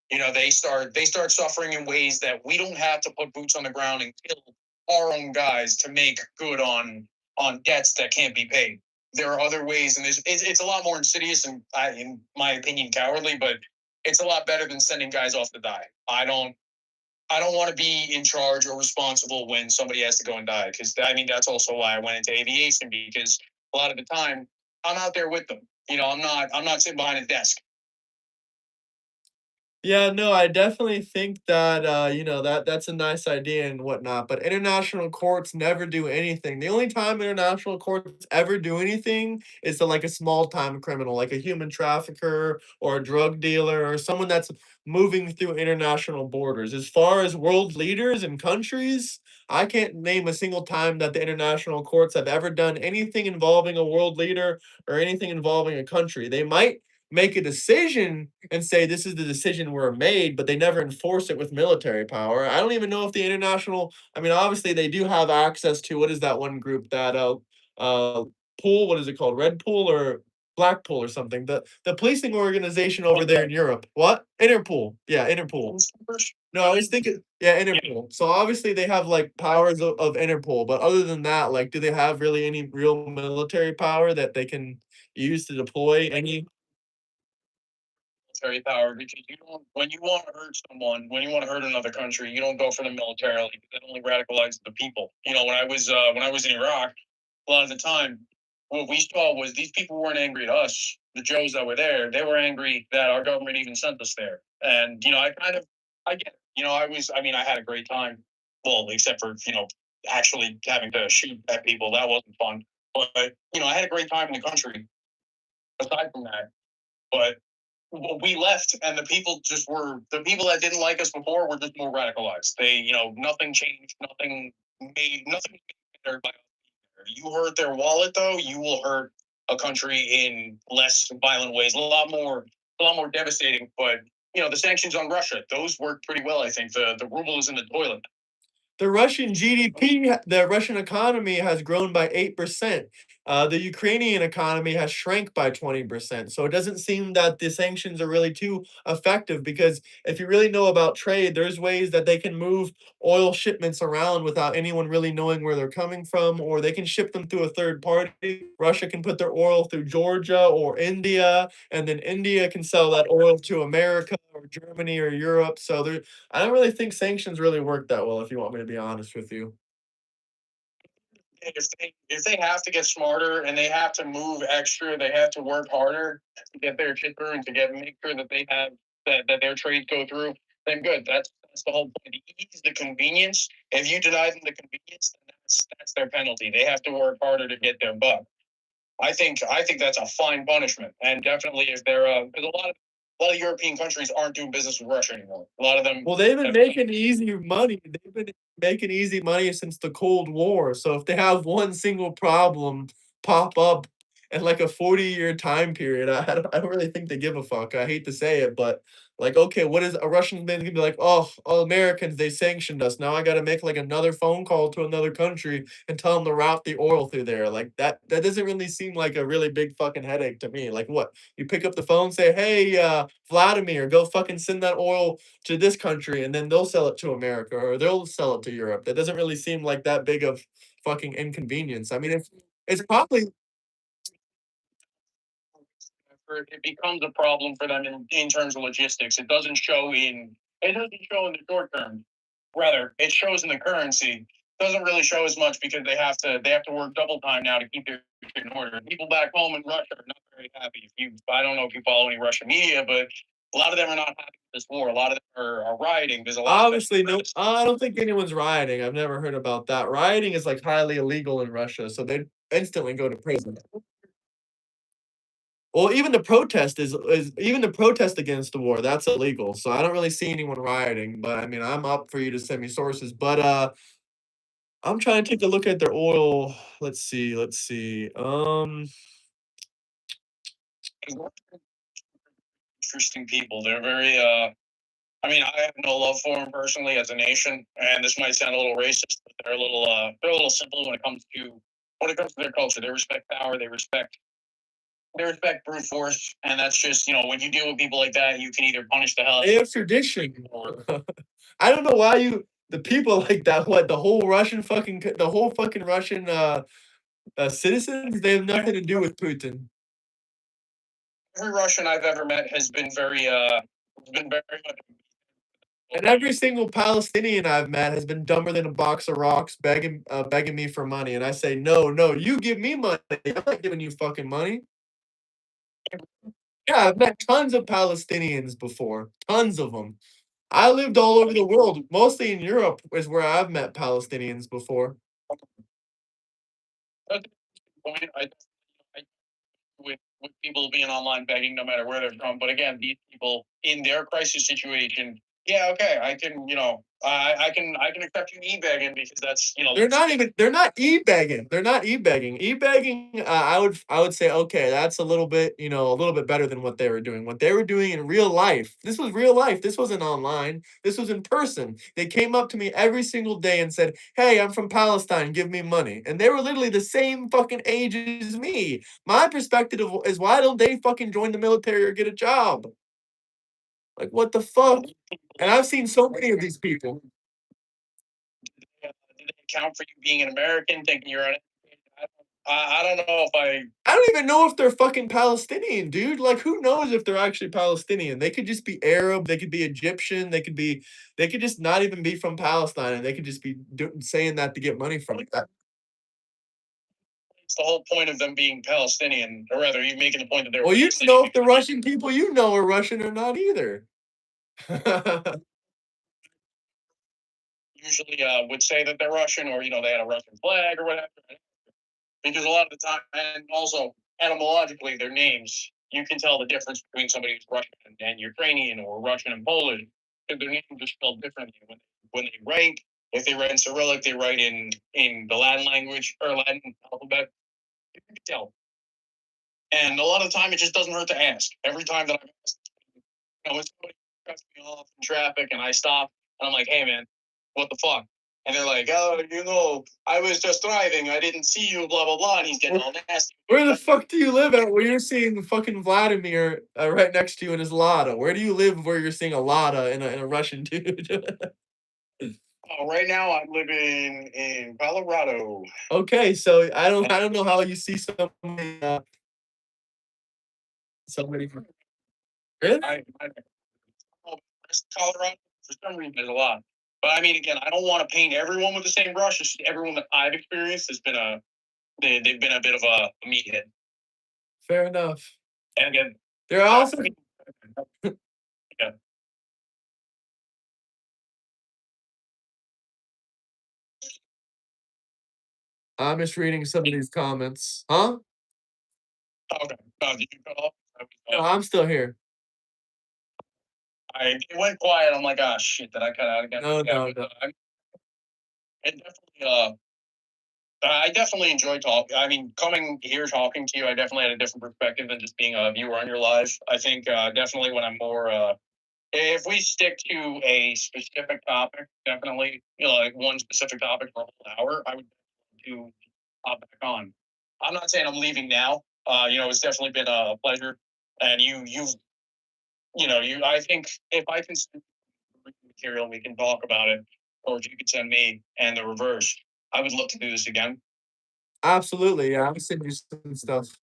They start suffering in ways that we don't have to put boots on the ground and kill our own guys to make good on debts that can't be paid. There are other ways, and it's a lot more insidious and, in my opinion, cowardly. But it's a lot better than sending guys off to die. I don't want to be in charge or responsible when somebody has to go and die. Because that's also why I went into aviation because a lot of the time I'm out there with them. I'm not sitting behind a desk. Yeah, no, I definitely think that that's a nice idea and whatnot, but international courts never do anything. The only time international courts ever do anything is to like a small time criminal, like a human trafficker or a drug dealer or someone that's moving through international borders. As far as world leaders and countries, I can't name a single time that the international courts have ever done anything involving a world leader or anything involving a country. They might make a decision and say this is the decision we're made, but they never enforce it with military power. I don't even know if the international, I mean, obviously they do have access to what is that one group that uh pool, what is it called? Red Pool or Blackpool or something. The policing organization over there in Europe. What? Interpol. Yeah, Interpol. No, I was thinking, yeah, Interpol. So obviously they have like powers of Interpol, but other than that, like, do they have really any real military power that they can use to deploy any? Military power because you don't when you want to hurt someone, when you want to hurt another country, you don't go for them militarily because that only radicalizes the people. When I was in Iraq, a lot of the time, what we saw was these people weren't angry at us, the Joes that were there. They were angry that our government even sent us there. And I get it. I mean, I had a great time. Well, except for, actually having to shoot at people. That wasn't fun. But, I had a great time in the country aside from that. But we left, and the people that didn't like us before were just more radicalized. Nothing changed, nothing made better. You hurt their wallet, though, you will hurt a country in less violent ways, a lot more devastating. But the sanctions on Russia, those worked pretty well. I think the ruble is in the toilet. The Russian GDP, the Russian economy has grown by 8%. The Ukrainian economy has shrank by 20%. So it doesn't seem that the sanctions are really too effective because if you really know about trade, there's ways that they can move oil shipments around without anyone really knowing where they're coming from, or they can ship them through a third party. Russia can put their oil through Georgia or India, and then India can sell that oil to America or Germany or Europe. So I don't really think sanctions really work that well, if you want me to be honest with you. If they have to get smarter and they have to move extra, they have to work harder to get their shit through and make sure that they have that their trades go through, then good. That's the whole point. The ease, the convenience. If you deny them the convenience, then that's their penalty. They have to work harder to get their buck. I think that's a fine punishment, and definitely if they're because a lot of European countries aren't doing business with Russia anymore. A lot of them. Well, they've been making easy money. They've been making easy money since the Cold War. So if they have one single problem pop up in like a 40-year time period, I don't really think they give a fuck. I hate to say it, but like, okay, what is a Russian man gonna be like? Oh, Americans, they sanctioned us. Now I got to make like another phone call to another country and tell them to route the oil through there. Like that doesn't really seem like a really big fucking headache to me. Like what? You pick up the phone, say, hey, Vladimir, go fucking send that oil to this country and then they'll sell it to America or they'll sell it to Europe. That doesn't really seem like that big of fucking inconvenience. I mean, it's probably It becomes a problem for them in terms of logistics. It doesn't show in the short term. Rather, it shows in the currency. It doesn't really show as much because they have to work double time now to keep their shit in order. People back home in Russia are not very happy. I don't know if you follow any Russian media, but a lot of them are not happy with this war. A lot of them are rioting. There's a lot of obviously no. I don't think anyone's rioting. I've never heard about that. Rioting is like highly illegal in Russia, so they instantly go to prison. Well, even the protest is even the protest against the war, that's illegal. So I don't really see anyone rioting, but I mean, I'm up for you to send me sources. But I'm trying to take a look at their oil. Let's see. interesting people. They're very I mean, I have no love for them personally as a nation, and this might sound a little racist, but they're a little simple when it comes to their culture. They respect power, they respect brute force, and that's just when you deal with people like that, you can either punish the hell. They have tradition. I don't know why the people like that. What the whole fucking Russian citizens? They have nothing to do with Putin. Every Russian I've ever met has been very much. And every single Palestinian I've met has been dumber than a box of rocks, begging me for money. And I say, no, no, you give me money. I'm not giving you fucking money. Yeah, I've met tons of Palestinians before, tons of them. I lived all over the world, mostly in Europe is where I've met Palestinians before. That's the point. I with people being online begging no matter where they're from. But again, these people in their crisis situation, yeah, okay, I can, I can accept you e-begging because that's, They're not e-begging. They're not e-begging. E-begging, I would say, okay, that's a little bit better than what they were doing. What they were doing in real life, this was real life. This wasn't online. This was in person. They came up to me every single day and said, hey, I'm from Palestine, give me money. And they were literally the same fucking age as me. My perspective is why don't they fucking join the military or get a job? Like, what the fuck? And I've seen so many of these people. do they account for you being an American, thinking you're uneducated? I don't know if I don't even know if they're fucking Palestinian, dude. Like, who knows if they're actually Palestinian? They could just be Arab. They could be Egyptian. They could just not even be from Palestine, and they could just be saying that to get money from it. it's the whole point of them being Palestinian, or rather, you making the point that they're. Well, you don't know if the Russian people you know are Russian or not either. usually would say that they're Russian, or they had a Russian flag or whatever. Because a lot of the time, and also etymologically, their names, you can tell the difference between somebody who's Russian and Ukrainian, or Russian and Polish, because their names are spelled differently when they write. If they write in Cyrillic, they write in the Latin language or Latin alphabet. You can tell. And a lot of the time, it just doesn't hurt to ask. Every time that I've asked, when somebody cuts me off in traffic and I stop and I'm like, "Hey, man, what the fuck?" And they're like, "Oh, I was just driving. I didn't see you, blah, blah, blah." And he's getting all nasty. Where the fuck do you live at where you're seeing fucking Vladimir right next to you in his Lada? Where do you live where you're seeing a Lada in a Russian dude? Oh, right now, I'm living in Colorado. Okay, so I don't know how you see somebody from really? Oh, Colorado, for some reason, there's a lot. But I mean, again, I don't want to paint everyone with the same brush. It's just everyone that I've experienced has been they've been a bit of a meathead. Fair enough. And again, There are also yeah. I'm just reading some of these comments. Huh? Okay. Did you cut off? No, I'm still here. It went quiet. I'm like, ah, shit, did I cut out again? No, Yeah, no, but, no. I definitely enjoy talking. I mean, coming here talking to you, I definitely had a different perspective than just being a viewer on your live. I think definitely when I'm more, if we stick to a specific topic, definitely, like one specific topic for a whole hour, I would do hop back on. I'm not saying I'm leaving now. It's definitely been a pleasure, and I think if I can send material, we can talk about it, or if you could send me and the reverse, I would love to do this again. Absolutely, yeah, I'm sending you some stuff.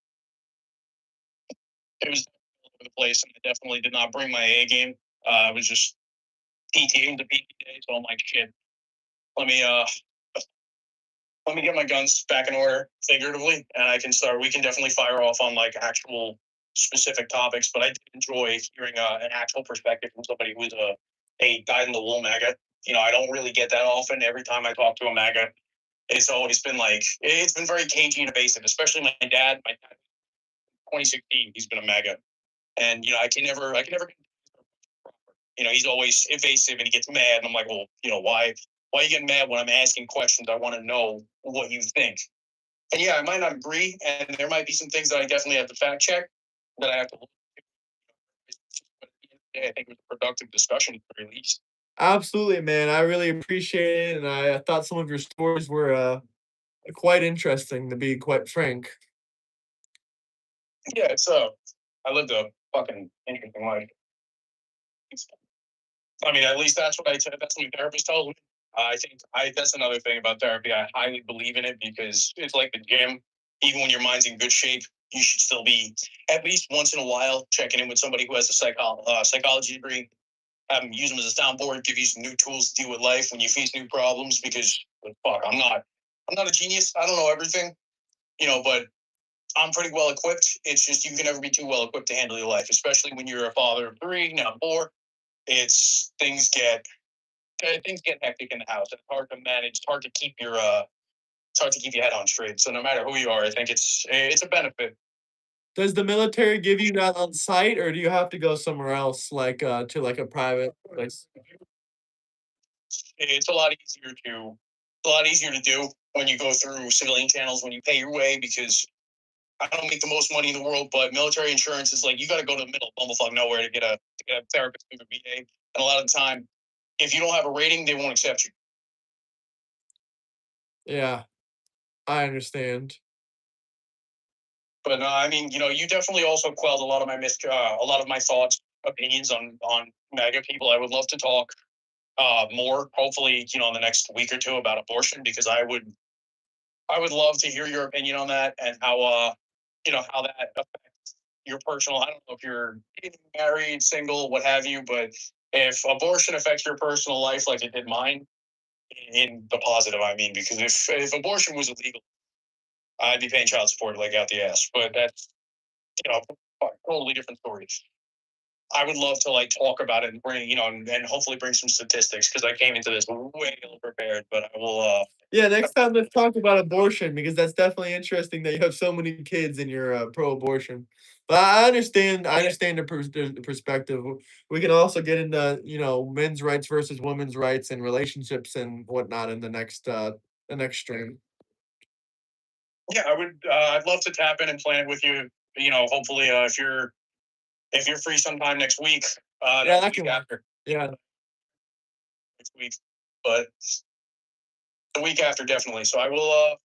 It was all over the place, and I definitely did not bring my A game. I was just PTing the PT day, so I'm like, shit. Let me let me get my guns back in order, figuratively, and I can start. We can definitely fire off on like actual specific topics, but I did enjoy hearing an actual perspective from somebody who's a dyed in the wool MAGA. I don't really get that often. Every time I talk to a MAGA, it's always been it's been very cagey and evasive, especially my dad. My dad, 2016, he's been a MAGA, and I can never. He's always evasive and he gets mad, and I'm like, well, why are you getting mad when I'm asking questions? I want to know what you think. And yeah, I might not agree, and there might be some things that I definitely have to fact check that I have to look at. But at the end of the day, I think it was a productive discussion at the very least. Absolutely, man. I really appreciate it, and I thought some of your stories were quite interesting, to be quite frank. Yeah, I lived a fucking interesting life. I mean, at least that's what my therapist tells me. I think that's another thing about therapy. I highly believe in it because it's like the gym. Even when your mind's in good shape, you should still be at least once in a while checking in with somebody who has a psychology degree. Have them use them as a soundboard, give you some new tools to deal with life when you face new problems. Because fuck, I'm not a genius. I don't know everything, but I'm pretty well equipped. It's just you can never be too well equipped to handle your life, especially when you're a father of three, now four. It's things get hectic in the house. It's hard to manage. It's hard to keep your head on straight. So no matter who you are, I think it's a benefit. Does the military give you that on site, or do you have to go somewhere else, like, to, like, a private place? It's a lot easier to do when you go through civilian channels when you pay your way, because I don't make the most money in the world, but military insurance is like you got to go to the middle of bumblefuck nowhere to get a therapist through the VA. And a lot of the time, if you don't have a rating, they won't accept you. Yeah, I understand. But I mean, you definitely also quelled a lot of my thoughts, opinions on MAGA people. I would love to talk more, hopefully, in the next week or two about abortion, because I would love to hear your opinion on that and how that affects your personal. I don't know if you're married, single, what have you, but if abortion affects your personal life like it did mine, in the positive, I mean, because if abortion was illegal, I'd be paying child support like out the ass. But that's, you know, totally different stories. I would love to like talk about it and bring, and hopefully bring some statistics because I came into this way ill prepared. But I will. Yeah, next time let's talk about abortion because that's definitely interesting that you have so many kids and you're pro-abortion. But I understand. I understand the perspective. We can also get into men's rights versus women's rights and relationships and whatnot in the next stream. Yeah, I would. I'd love to tap in and plan with you. Hopefully, if you're free sometime next week. Yeah, The that week can work. after Yeah. next week, but the week after definitely. So I will.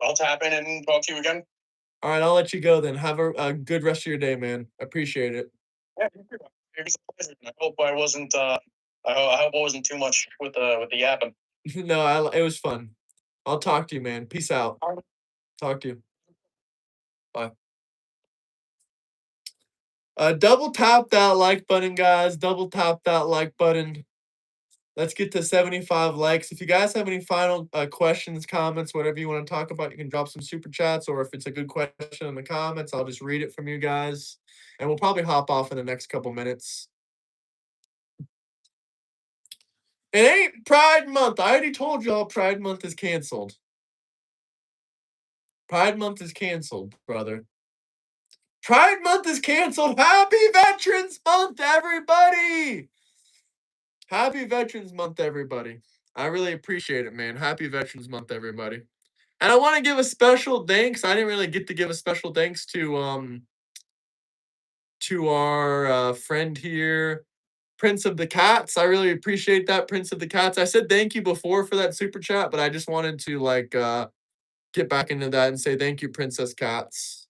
I'll tap in and talk to you again. All right, I'll let you go then. Have a good rest of your day, man. Appreciate it. Yeah, it was a pleasure. I hope I wasn't. I hope I wasn't too much with the yapping. No, it was fun. I'll talk to you, man. Peace out. All right. Talk to you. Bye. Double tap that like button, guys. Double tap that like button. Let's get to 75 likes. If you guys have any final questions, comments, whatever you want to talk about, you can drop some super chats, or if it's a good question in the comments, I'll just read it from you guys. And we'll probably hop off in the next couple minutes. It ain't Pride Month. I already told y'all Pride Month is canceled. Pride Month is canceled, brother. Pride Month is canceled. Happy Veterans Month, everybody! Happy Veterans Month, everybody. I really appreciate it, man. Happy Veterans Month, everybody. And I want to give a special thanks. I didn't really get to give a special thanks to our friend here, Prince of the Cats. I really appreciate that, Prince of the Cats. I said thank you before for that super chat, but I just wanted to get back into that and say thank you, Princess Cats.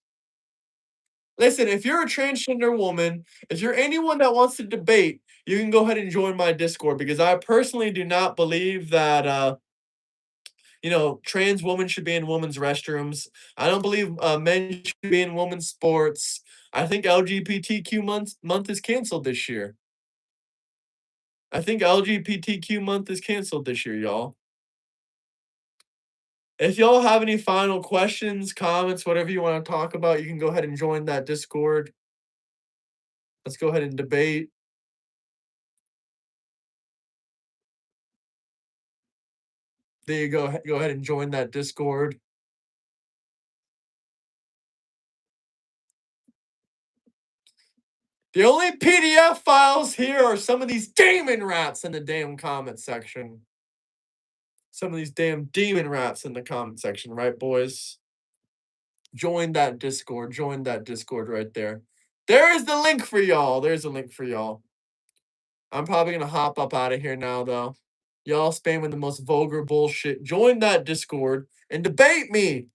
Listen, if you're a transgender woman, if you're anyone that wants to debate, you can go ahead and join my Discord because I personally do not believe that trans women should be in women's restrooms. I don't believe men should be in women's sports. I think LGBTQ month is canceled this year. I think LGBTQ month is canceled this year, y'all. If y'all have any final questions, comments, whatever you want to talk about, you can go ahead and join that Discord. Let's go ahead and debate. There you go. Go ahead and join that Discord. The only PDF files here are some of these demon rats in the damn comment section. Some of these damn demon rats in the comment section, right, boys? Join that Discord. Join that Discord right there. There is the link for y'all. There's a link for y'all. I'm probably going to hop up out of here now, though. Y'all spamming the most vulgar bullshit. Join that Discord and debate me.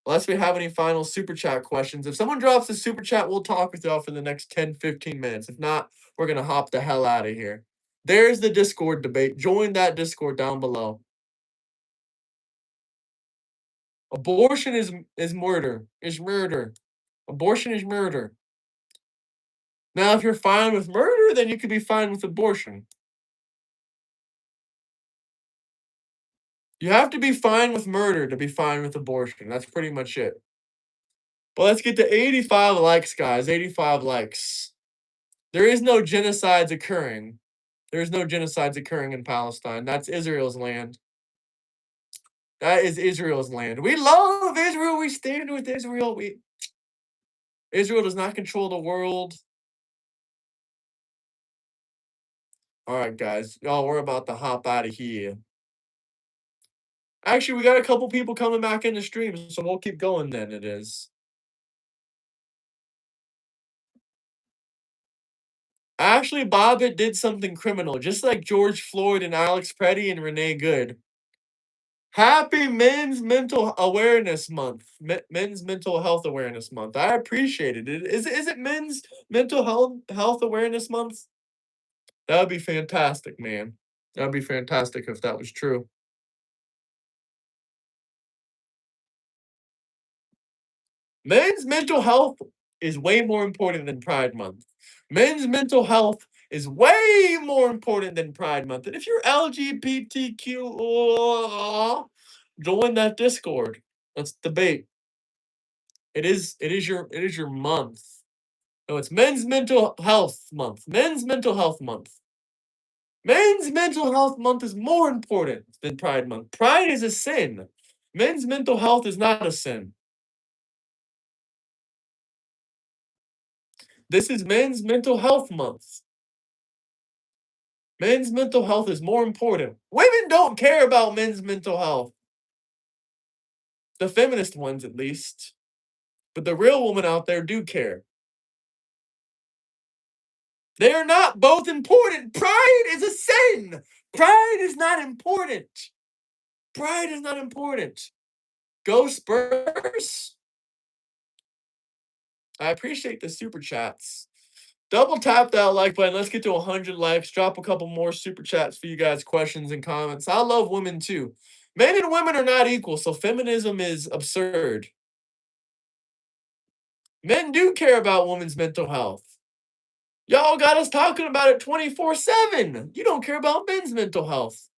Unless we have any final super chat questions. If someone drops a super chat, we'll talk with y'all for the next 10, 15 minutes. If not, we're going to hop the hell out of here. There's the Discord debate. Join that Discord down below. Abortion is murder. Is murder. Abortion is murder. Now, if you're fine with murder, then you could be fine with abortion. You have to be fine with murder to be fine with abortion. That's pretty much it. But let's get to 85 likes, guys. 85 likes. There is no genocides occurring. There is no genocides occurring in Palestine. That's Israel's land. That is Israel's land. We love Israel. We stand with Israel. Israel does not control the world. All right, guys. Y'all, we're about to hop out of here. Actually, we got a couple people coming back in the stream, so we'll keep going then, it is. Ashley Bobbitt did something criminal, just like George Floyd and Alex Petty and Renee Good. Happy Men's Mental Awareness Month. Men's Mental Health Awareness Month. I appreciate it. Is it Men's Mental Health Awareness Month? That would be fantastic, man. That would be fantastic if that was true. Men's mental health is way more important than Pride Month. Men's mental health is way more important than Pride Month. And if you're LGBTQ, join that Discord. Let's debate. It is your month. No, it's Men's Mental Health Month. Men's Mental Health Month. Men's Mental Health Month is more important than Pride Month. Pride is a sin. Men's mental health is not a sin. This is Men's Mental Health Month. Men's mental health is more important. Women don't care about men's mental health. The feminist ones, at least. But the real women out there do care. They are not both important. Pride is a sin. Pride is not important. Pride is not important. Go Spurs. I appreciate the super chats. Double tap that like button. Let's get to 100 likes. Drop a couple more super chats for you guys, questions and comments. I love women too. Men and women are not equal, so feminism is absurd. Men do care about women's mental health. Y'all got us talking about it 24/7. You don't care about men's mental health.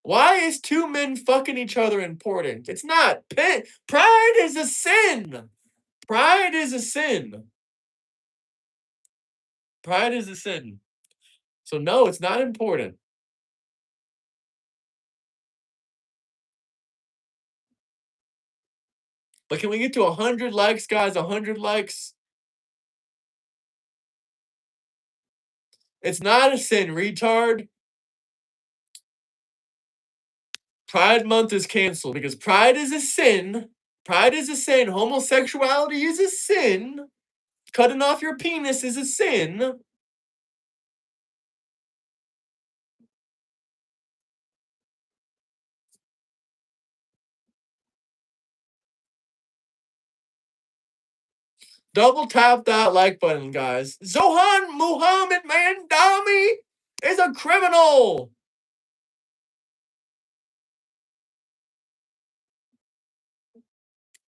Why is two men fucking each other important? It's not. Pride is a sin. Pride is a sin. Pride is a sin. So no, it's not important. But can we get to 100 likes, guys? 100 likes? It's not a sin, retard. Pride Month is canceled because pride is a sin. Pride is a sin. Homosexuality is a sin. Cutting off your penis is a sin. Double tap that like button, guys. Zohan Muhammad Mandami is a criminal.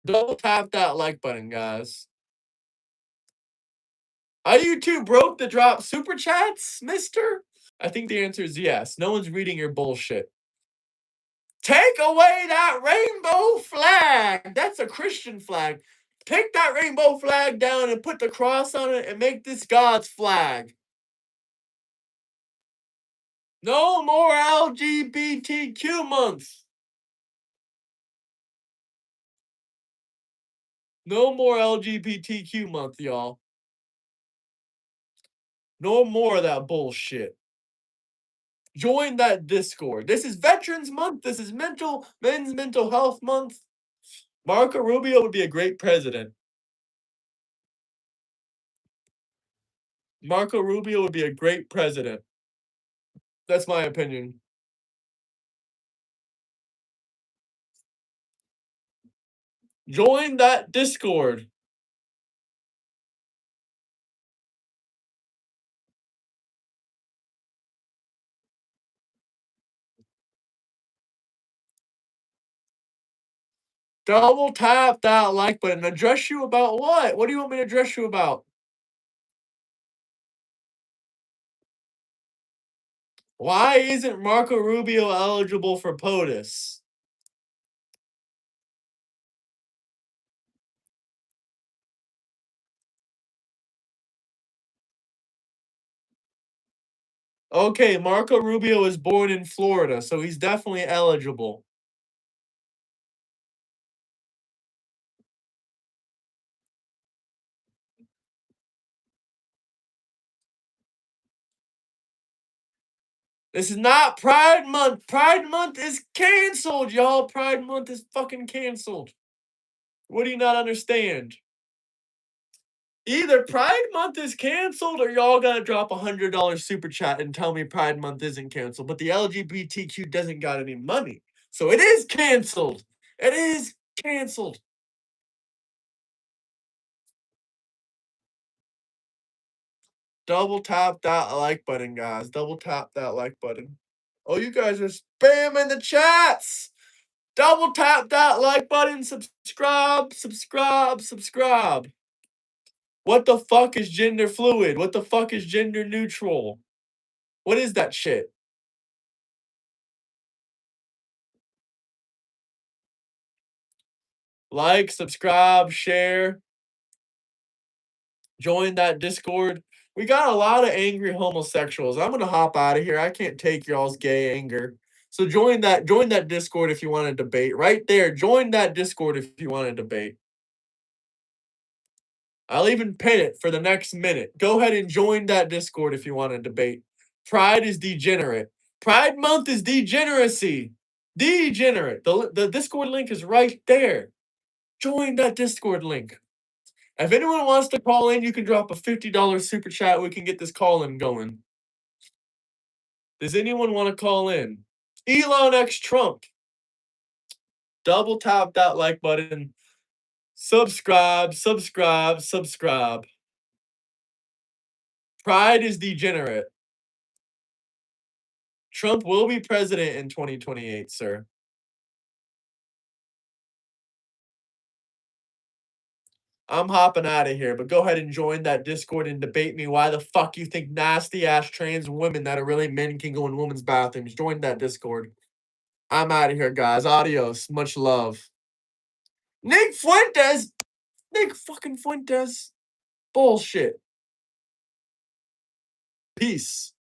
Double tap that like button, guys. Are you too broke to drop super chats, mister? I think the answer is yes. No one's reading your bullshit. Take away that rainbow flag. That's a Christian flag. Take that rainbow flag down and put the cross on it and make this God's flag. No more LGBTQ month. No more LGBTQ month, y'all. No more of that bullshit. Join that Discord. This is Veterans Month. This is Men's Mental Health Month. Marco Rubio would be a great president. Marco Rubio would be a great president. That's my opinion. Join that Discord. Double tap that like button. Address you about what? What do you want me to address you about? Why isn't Marco Rubio eligible for POTUS? Okay, Marco Rubio was born in Florida, so he's definitely eligible. This is not Pride Month. Pride Month is canceled, y'all. Pride Month is fucking canceled. What do you not understand? Either Pride Month is canceled or y'all gotta drop $100 super chat and tell me Pride Month isn't canceled. But the LGBTQ doesn't got any money. So it is canceled. It is canceled. Double tap that like button, guys. Double tap that like button. Oh, you guys are spamming the chats. Double tap that like button. Subscribe, subscribe, subscribe. What the fuck is gender fluid? What the fuck is gender neutral? What is that shit? Like, subscribe, share. Join that Discord. We got a lot of angry homosexuals. I'm gonna hop out of here. I can't take y'all's gay anger. So join that Discord if you want to debate. Right there. Join that Discord if you want to debate. I'll even pin it for the next minute. Go ahead and join that Discord if you want to debate. Pride is degenerate. Pride Month is degeneracy. Degenerate. The Discord link is right there. Join that Discord link. If anyone wants to call in, you can drop a $50 super chat. We can get this call in going. Does anyone want to call in? Elon X Trump. Double tap that like button. Subscribe. Pride is degenerate. Trump will be president in 2028, sir. I'm hopping out of here, but go ahead and join that Discord and debate me why the fuck you think nasty ass trans women that are really men can go in women's bathrooms. Join that Discord. I'm out of here, guys. Adios. Much love. Nick Fuentes. Nick fucking Fuentes. Bullshit. Peace.